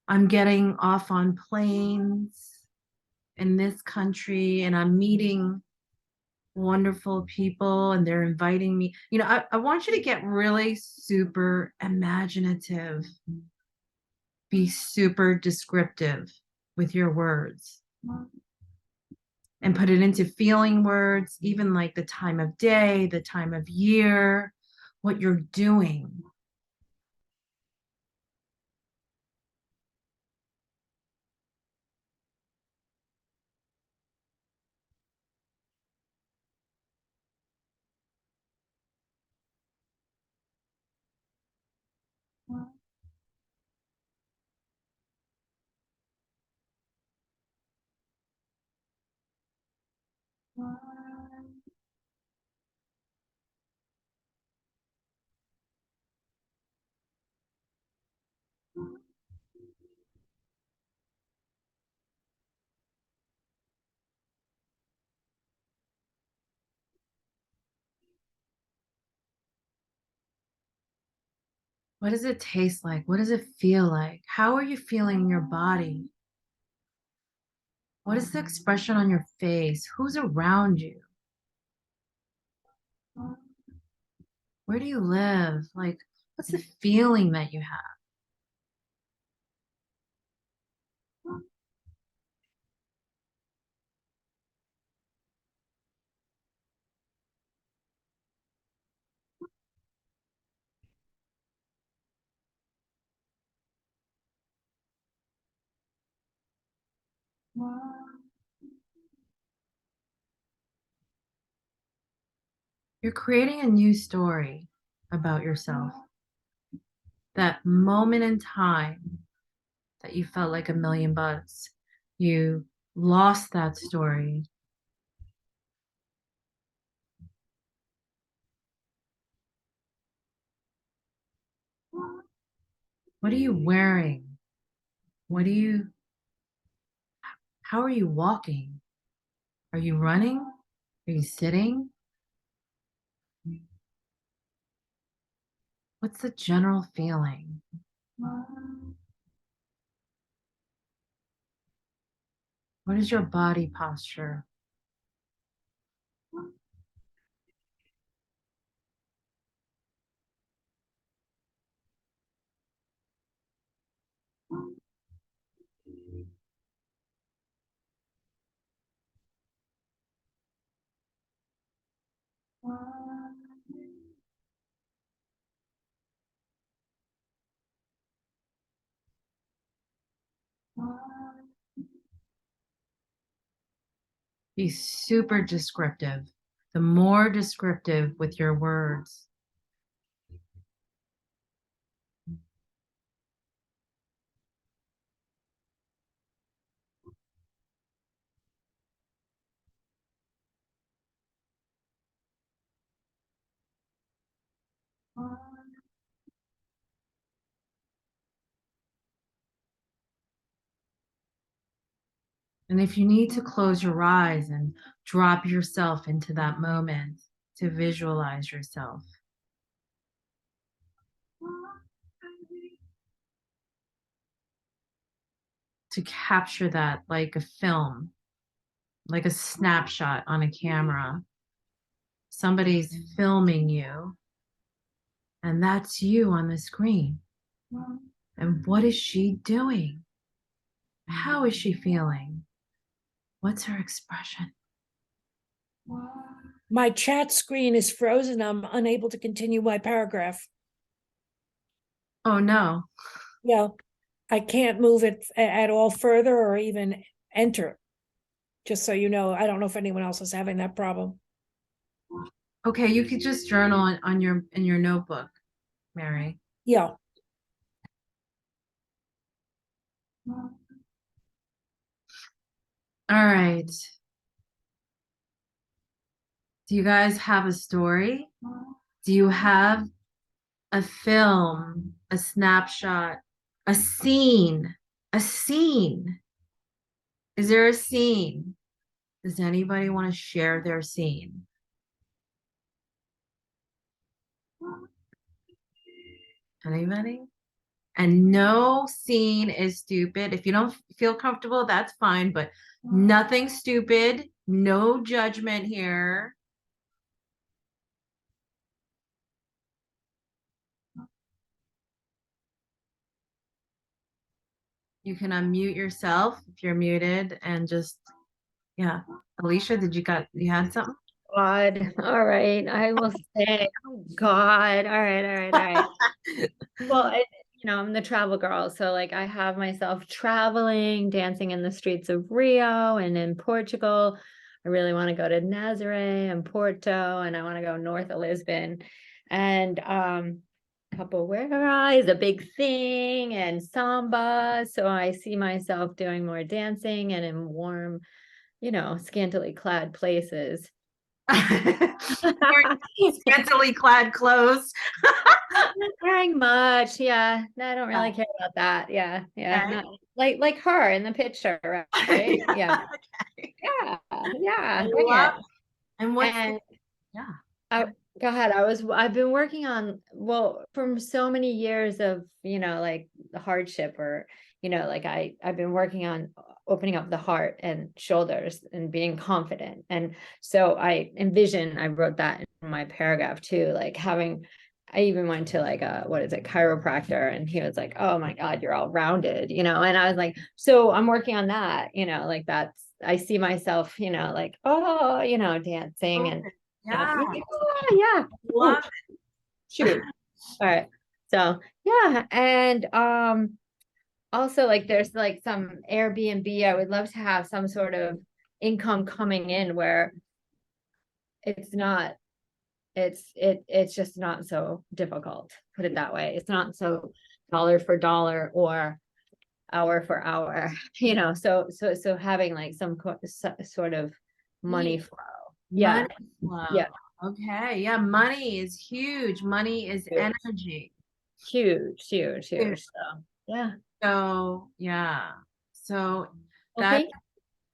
I'm getting off on planes in this country, and I'm meeting wonderful people, and they're inviting me. I want you to get really super imaginative, be super descriptive with your words, and put it into feeling words, even like the time of day, the time of year, what you're doing. What does it taste like? What does it feel like? How are you feeling in your body? What is the expression on your face? Who's around you? Where do you live? Like, what's the feeling that you have? You're creating a new story about yourself. That moment in time that you felt like $1,000,000, you lost that story. What are you wearing? How are you walking? Are you running? Are you sitting? What's the general feeling? What is your body posture? Be super descriptive. The more descriptive with your words, and if you need to close your eyes and drop yourself into that moment to visualize yourself. To capture that like a film, like a snapshot on a camera. Somebody's filming you, and that's you on the screen. And what is she doing? How is she feeling? What's her expression? My chat screen is frozen. I'm unable to continue my paragraph. Oh no. Yeah. I can't move it at all further or even enter. Just so you know, I don't know if anyone else is having that problem. Okay, you could just journal on your in your notebook, Mary. Yeah, All right. Do you guys have a story? Do you have a film, a snapshot, a scene? A scene. Is there a scene? Does anybody want to share their scene? Anybody? And no scene is stupid. If you don't feel comfortable, that's fine, but nothing stupid, no judgment here. You can unmute yourself if you're muted and just, yeah. Alicia, you had something? God. All right. I will say, oh God. All right. All right. All right. Well, I'm the travel girl. So like I have myself traveling, dancing in the streets of Rio and in Portugal. I really want to go to Nazaré and Porto, and I want to go north of Lisbon. And capoeira is a big thing, and samba. So I see myself doing more dancing and in warm, scantily clad places. Scantily clad clothes. Not wearing much. Yeah. No, I don't really care about that. Yeah. Yeah. Okay. Not like her in the picture, right? Yeah. Okay. Yeah. Yeah. I Bring love- it. And what's And yeah. go ahead. I've been working on, well, from so many years of, like the hardship or, like I've been working on opening up the heart and shoulders and being confident. And so I wrote that in my paragraph too, like I even went to like what is it, chiropractor, and he was like, oh my God, you're all rounded, and I was like, so I'm working on that, like I see myself, like, oh, dancing and Yeah. yeah. Love Shoot. All right. So yeah. And also like there's like some Airbnb. I would love to have some sort of income coming in where it's not it's just not so difficult, put it that way. It's not so dollar for dollar or hour for hour, so having like some sort of money it. flow. Yeah. Money flow. Yeah. Okay. Yeah. Money is huge. Money is Huge. energy. Huge, huge, huge. So yeah. So yeah. So Okay.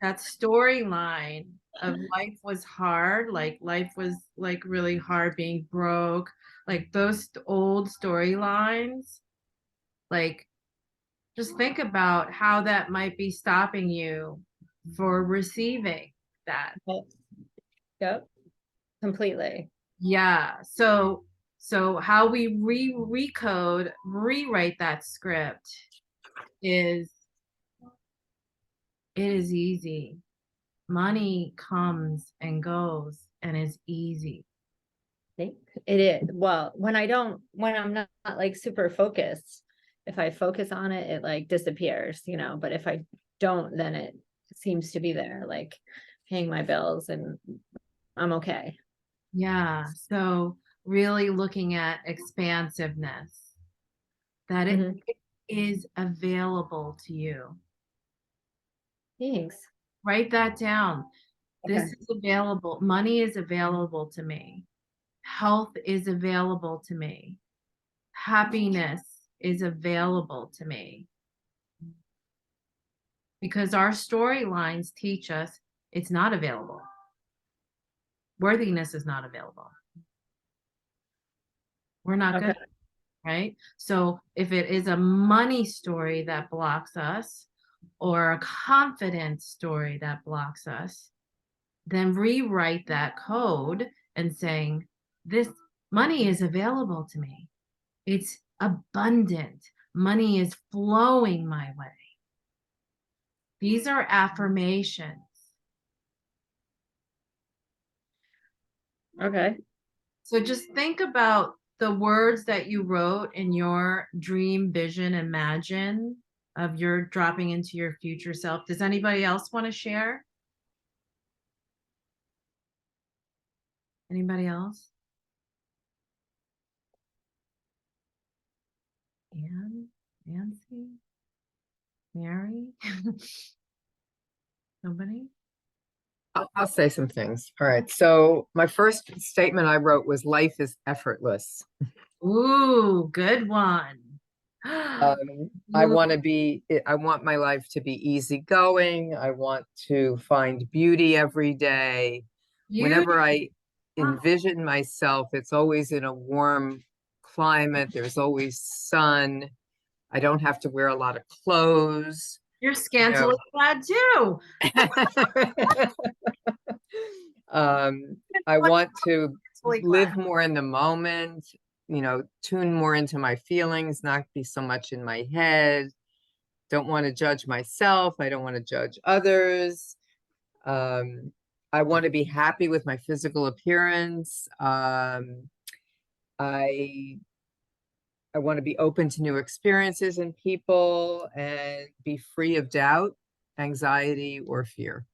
that storyline of life was hard, like life was like really hard being broke, like those old storylines, like just think about how that might be stopping you for receiving that. Yep. Completely. Yeah. So how we rewrite that script is it is easy. Money comes and goes and is easy. It is. Well, when I'm not like super focused, if I focus on it, it like disappears, but if I don't, then it seems to be there, like paying my bills, and I'm okay. Yeah. So really looking at expansiveness, that it Mhm. is available to you. Thanks. Write that down. This Okay. is available. Money is available to me. Health is available to me. Happiness is available to me. Because our storylines teach us it's not available. Worthiness is not available. We're not Okay. good, right? So if it is a money story that blocks us or a confidence story that blocks us, then rewrite that code and saying, this money is available to me. It's abundant. Money is flowing my way. These are affirmations. Okay. So just think about the words that you wrote in your dream, vision, imagine. of your dropping into your future self. Does anybody else want to share? Anybody else? Anne, Nancy, Mary? Nobody? I'll say some things. All right. So my first statement I wrote was life is effortless. Ooh, good one. I want to be, I want my life to be easygoing. I want to find beauty every day. Whenever I envision myself, it's always in a warm climate. There's always sun. I don't have to wear a lot of clothes. You're scantily clad too. I want to Scantily live clad. more in the moment, tune more into my feelings, not be so much in my head. Don't want to judge myself. I don't want to judge others. I want to be happy with my physical appearance. I want to be open to new experiences and people and be free of doubt, anxiety, or fear.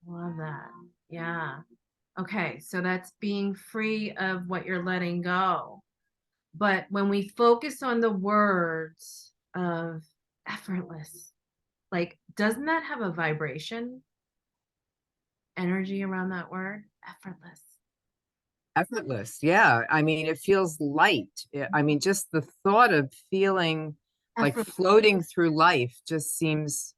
Love that. Yeah. Okay, so that's being free of what you're letting go. But when we focus on the words of effortless, like, doesn't that have a vibration energy around that word? Effortless. Effortless. Yeah. I mean, it feels light. I mean, just the thought of feeling like Effortless. floating through life just seems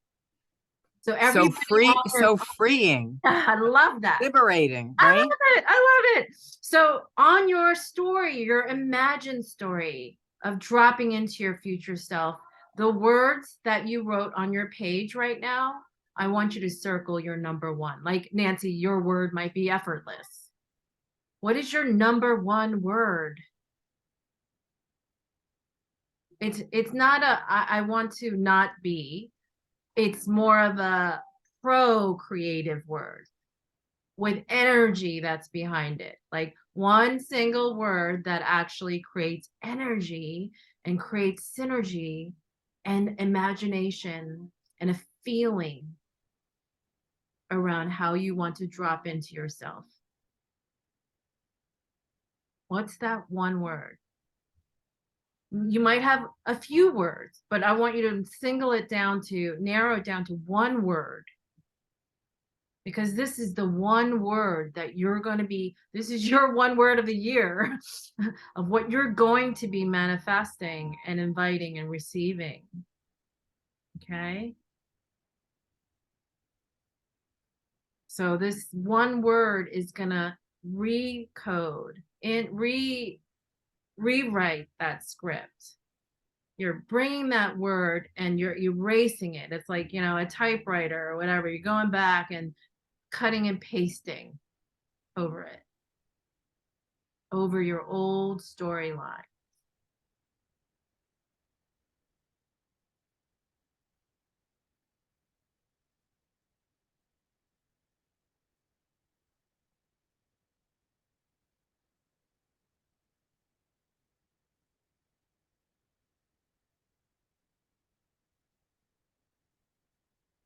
So so everybody free, offers, so freeing, I love that. liberating, I right? love it. I love it. So on your story, your imagined story of dropping into your future self, the words that you wrote on your page right now, I want you to circle your number one. Like Nancy, your word might be effortless. What is your number one word? It's not a I want to not be. It's more of a pro-creative word with energy that's behind it. Like one single word that actually creates energy and creates synergy and imagination and a feeling around how you want to drop into yourself. What's that one word? You might have a few words, but I want you to narrow it down to one word. Because this is the one word that you're going to be, this is your one word of the year of what you're going to be manifesting and inviting and receiving. Okay. So this one word is going to recode and rewrite that script. You're bringing that word and you're erasing it. It's like, a typewriter or whatever. You're going back and cutting and pasting over it, over your old storyline.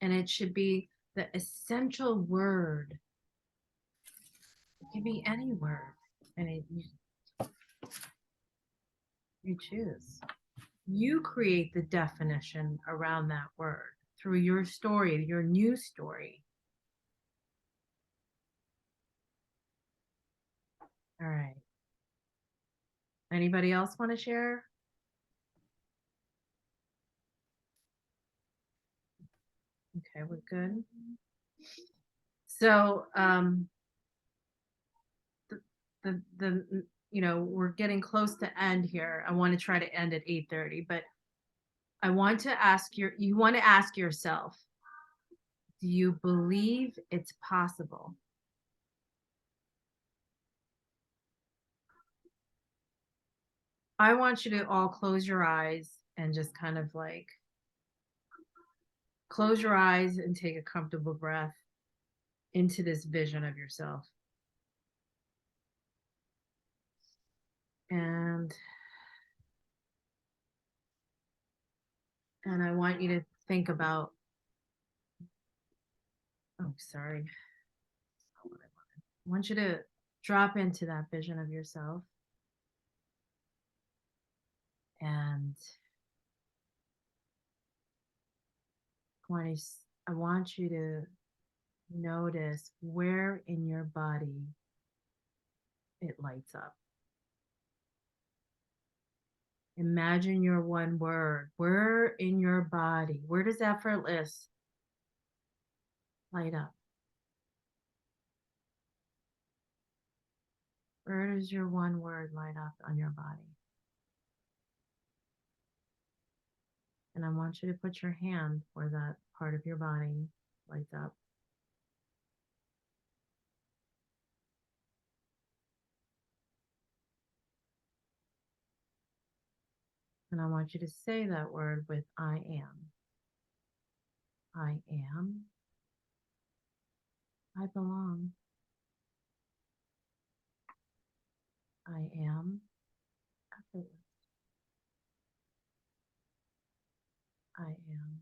And it should be the essential word. It can be any word, and you choose. You create the definition around that word through your story, your new story. All right. Anybody else want to share? Okay, we're good. So, we're getting close to end here. I want to try to end at 8:30, but I want to ask you want to ask yourself, do you believe it's possible? I want you to all close your eyes and just kind of like close your eyes and take a comfortable breath into this vision of yourself. And And I want you to think about, oh, sorry. Not what I wanted. I want you to drop into that vision of yourself. And I want you to notice where in your body it lights up. Imagine your one word. Where in your body, where does effortless light up? Where does your one word light up on your body? And I want you to put your hand where that part of your body lights up. And I want you to say that word with I am. I am. I belong. I am effortless. I am.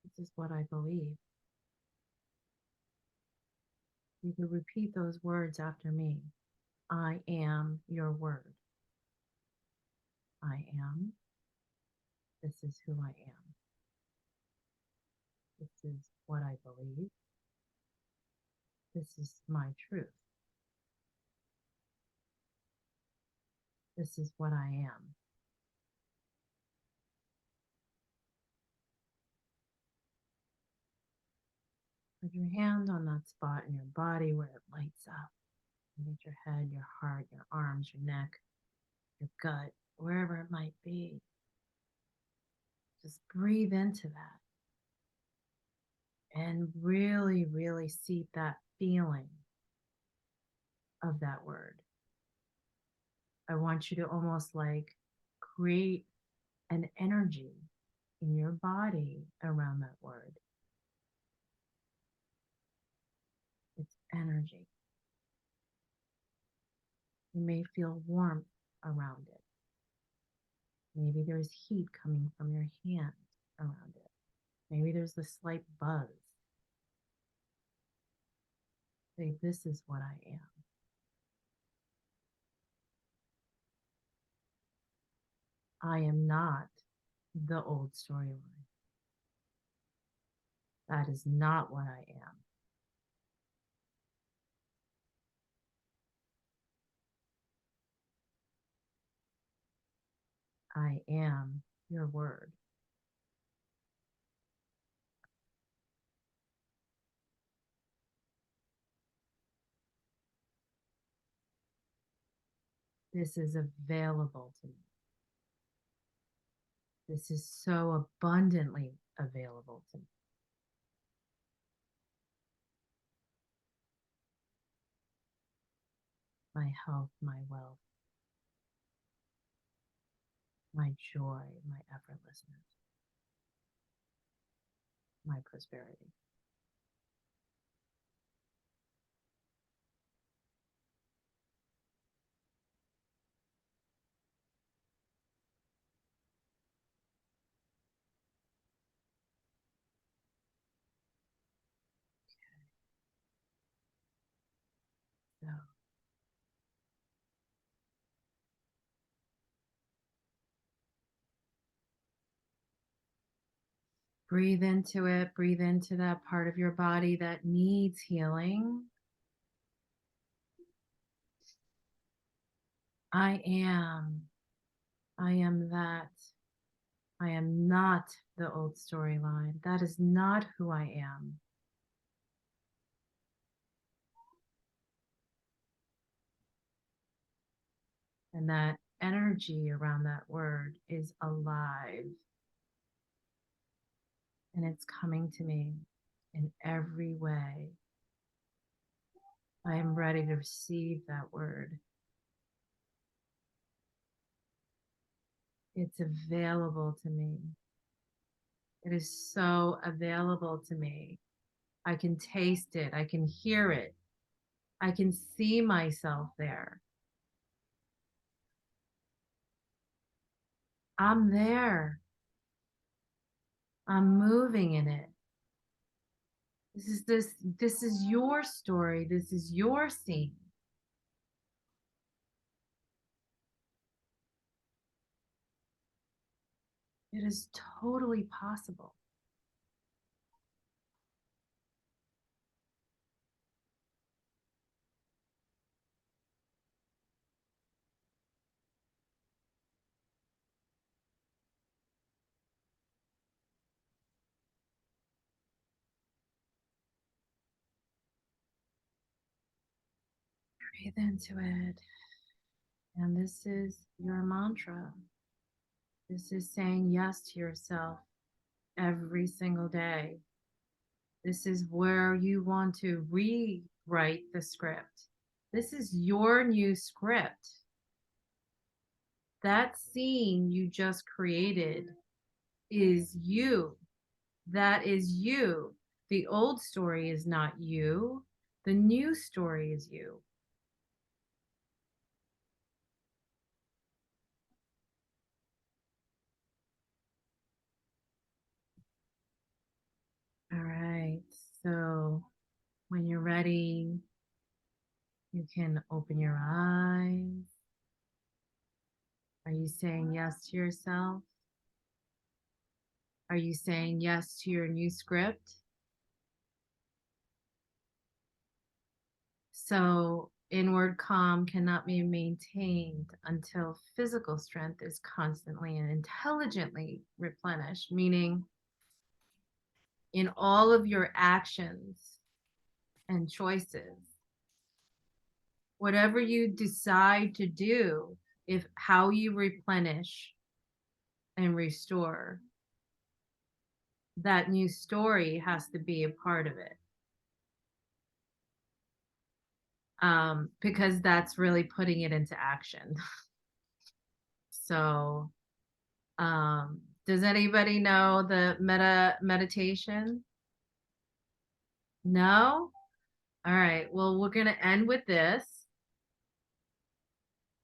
This is what I believe. You can repeat those words after me. I am your word. I am. This is who I am. This is what I believe. This is my truth. This is what I am. Put your hand on that spot in your body where it lights up. Get your head, your heart, your arms, your neck, your gut, wherever it might be. Just breathe into that and really, really seep that feeling of that word. I want you to almost like create an energy in your body around that word. It's energy. You may feel warmth around it. Maybe there's heat coming from your hand around it. Maybe there's a slight buzz. Say, this is what I am. I am not the old storyline. That is not what I am. I am your word. This is available to me. This is so abundantly available to me. My health, my wealth, my joy, my effortlessness, my prosperity. So breathe into it. Breathe into that part of your body that needs healing. I am. I am that. I am not the old storyline. That is not who I am. And that energy around that word is alive. And it's coming to me in every way. I am ready to receive that word. It's available to me. It is so available to me. I can taste it. I can hear it. I can see myself there. I'm there. I'm moving in it. This is your story. This is your scene. It is totally possible. Breathe into it. And this is your mantra. This is saying yes to yourself every single day. This is where you want to rewrite the script. This is your new script. That scene you just created is you. That is you. The old story is not you. The new story is you. All right. So when you're ready, you can open your eyes. Are you saying yes to yourself? Are you saying yes to your new script? So inward calm cannot be maintained until physical strength is constantly and intelligently replenished, meaning in all of your actions and choices, whatever you decide to do, if how you replenish and restore, that new story has to be a part of it. Because that's really putting it into action. So, does anybody know the meditation? No? All right. Well, we're going to end with this.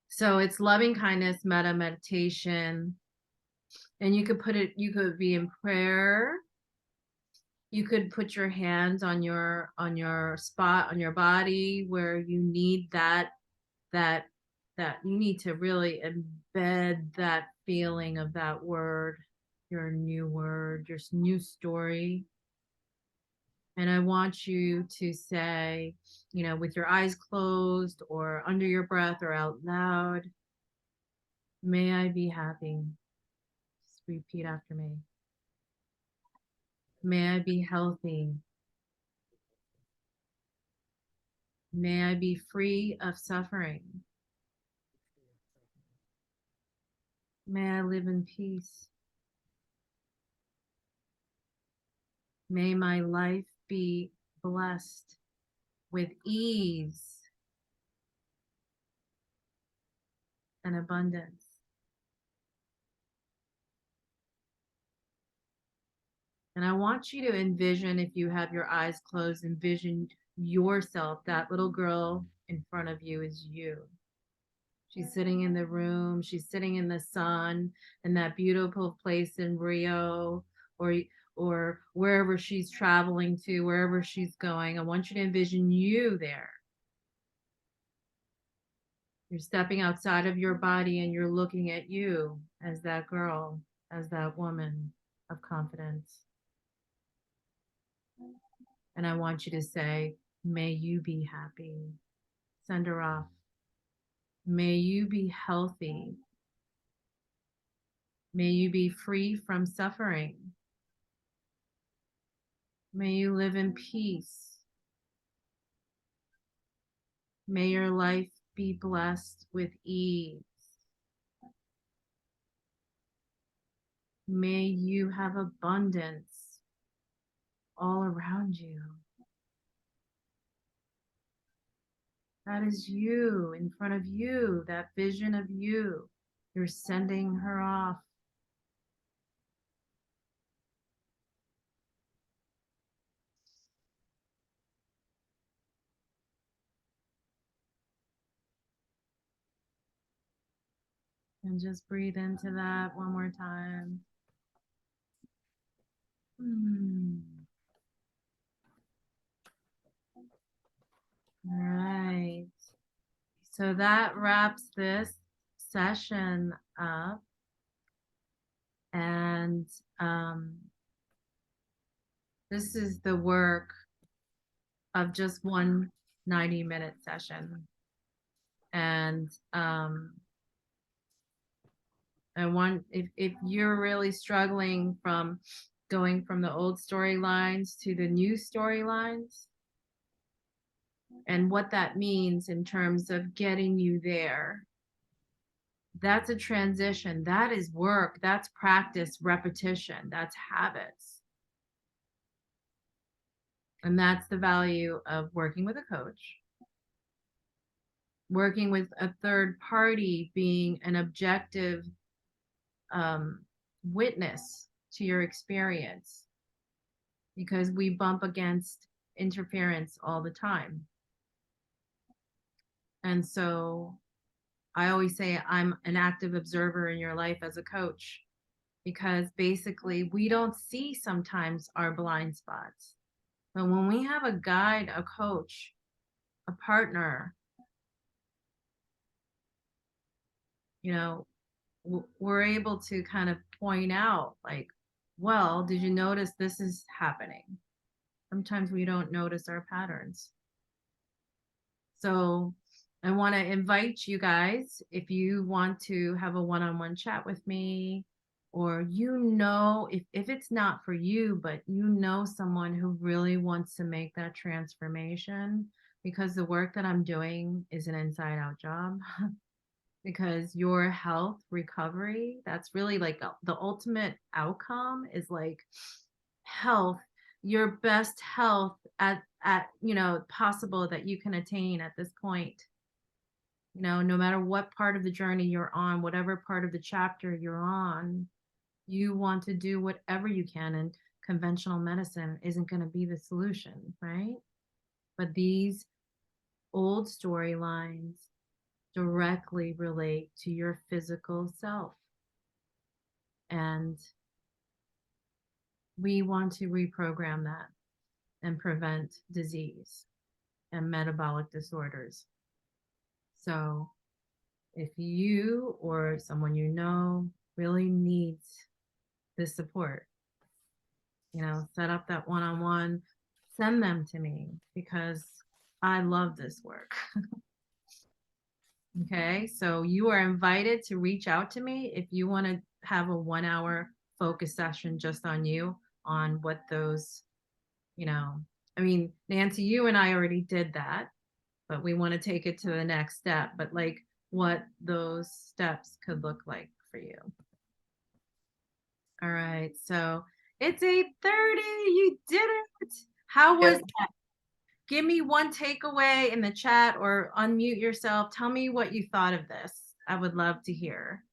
So it's loving kindness, meditation. And you could be in prayer. You could put your hands on your spot on your body where you need that that you need to really embed that feeling of that word, your new word, your new story. And I want you to say, with your eyes closed or under your breath or out loud, may I be happy. Just repeat after me. May I be healthy. May I be free of suffering. May I live in peace. May my life be blessed with ease and abundance. And I want you to envision, if you have your eyes closed, envision yourself. That little girl in front of you is you. She's sitting in the room, she's sitting in the sun in that beautiful place in Rio or wherever she's traveling to, wherever she's going. I want you to envision you there. You're stepping outside of your body and you're looking at you as that girl, as that woman of confidence. And I want you to say, may you be happy. Send her off. May you be healthy. May you be free from suffering. May you live in peace. May your life be blessed with ease. May you have abundance all around you. That is you in front of you, that vision of you. You're sending her off. And just breathe into that one more time. Hmm. All right. So that wraps this session up. And this is the work of just one 90-minute session. And I want, if you're really struggling from going from the old storylines to the new storylines, and what that means in terms of getting you there, that's a transition. That is work. That's practice, repetition. That's habits. And that's the value of working with a coach. Working with a third party, being an objective witness to your experience, because we bump against interference all the time. And so I always say I'm an active observer in your life as a coach, because basically we don't see sometimes our blind spots. But when we have a guide, a coach, a partner, you know, we're able to kind of point out, like, well, did you notice this is happening? Sometimes we don't notice our patterns. So I want to invite you guys, if you want to have a one-on-one chat with me, or if it's not for you, but someone who really wants to make that transformation, because the work that I'm doing is an inside out job. Because your health recovery, that's really like the ultimate outcome, is like health, your best health at possible that you can attain at this point. No matter what part of the journey you're on, whatever part of the chapter you're on, you want to do whatever you can, and conventional medicine isn't going to be the solution, right? But these old storylines directly relate to your physical self. And we want to reprogram that and prevent disease and metabolic disorders. So if you or someone you know really needs this support, set up that one-on-one, send them to me, because I love this work. Okay, so you are invited to reach out to me if you want to have a 1-hour focus session just on you, on what those, Nancy, you and I already did that, but we want to take it to the next step, but like what those steps could look like for you. All right, so it's 8:30. You did it. How was that? Give me one takeaway in the chat, or unmute yourself. Tell me what you thought of this. I would love to hear.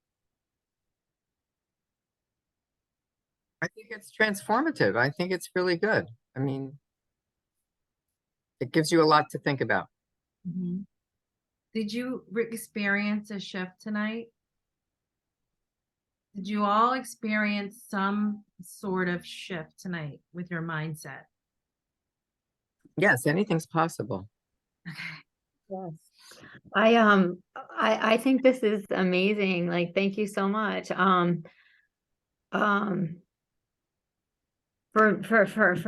I think it's transformative. I think it's really good. I mean, it gives you a lot to think about. Mm-hmm. Did you experience a shift tonight? Did you all experience some sort of shift tonight with your mindset? Yes, anything's possible. Okay. Yes. I think this is amazing. Like, thank you so much. For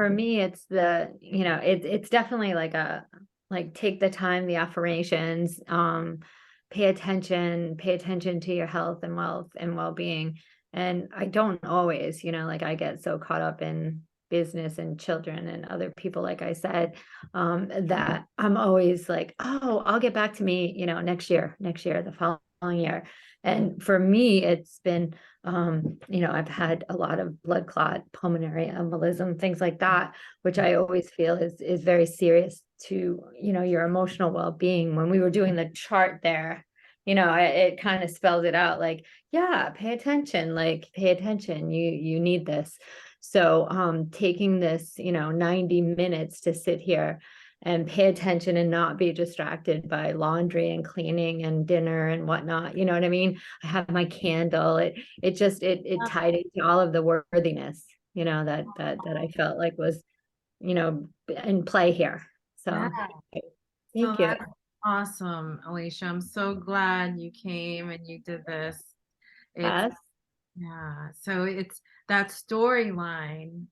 me, it's it's definitely like take the time, the affirmations, pay attention to your health and wealth and well-being. And I don't always, I get so caught up in business and children and other people, like I said, that I'm always like, oh, I'll get back to me, next year, the following year. And for me, it's been, I've had a lot of blood clot, pulmonary embolism, things like that, which I always feel is very serious to, your emotional well-being. When we were doing the chart there, it kind of spells it out, like, yeah, pay attention, you need this. So taking this, 90 minutes to sit here and pay attention and not be distracted by laundry and cleaning and dinner and whatnot. You know what I mean? I have my candle. It tied into all of the worthiness, that I felt like was, in play here. So Yeah. thank So you. that's awesome, Alicia. I'm so glad you came and you did this. It's, Yes. yeah. So it's that storyline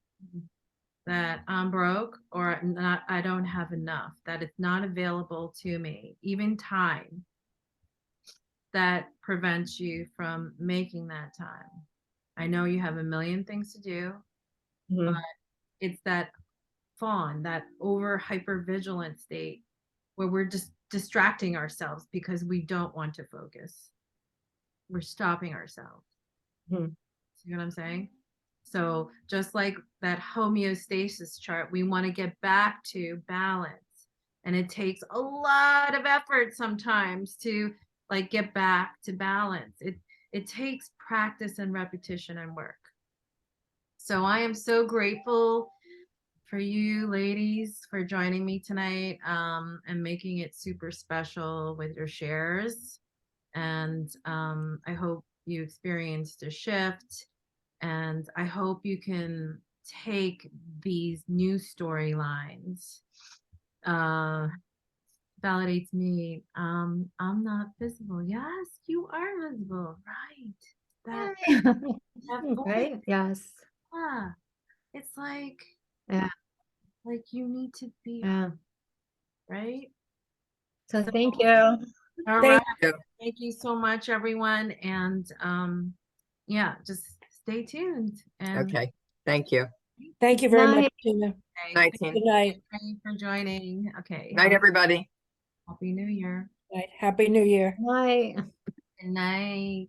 that I'm broke or not, I don't have enough, that it's not available to me, even time, that prevents you from making that time. I know you have a million things to do, Mhm. it's that fawn, that over hyper vigilant state where we're just distracting ourselves because we don't want to focus. We're stopping ourselves. Mhm. See what I'm saying? So just like that homeostasis chart, we want to get back to balance. And it takes a lot of effort sometimes to like get back to balance. It takes practice and repetition and work. So I am so grateful for you ladies for joining me tonight and making it super special with your shares. And I hope you experienced a shift. And I hope you can take these new storylines. Validates me. I'm not visible. Yes, you are visible. Right. That voice. Right? Yes. Yeah. It's Yeah. like you need to be Yeah. right. So thank you. All Thank right. you. Thank you so much, everyone. And yeah, just stay tuned. And Okay, thank you. Thank you very much, Night. Tina. okay, Night, thank team. Good night. you for joining. Okay. Night, everybody. Happy New Year. Happy New Year. Night. Good night.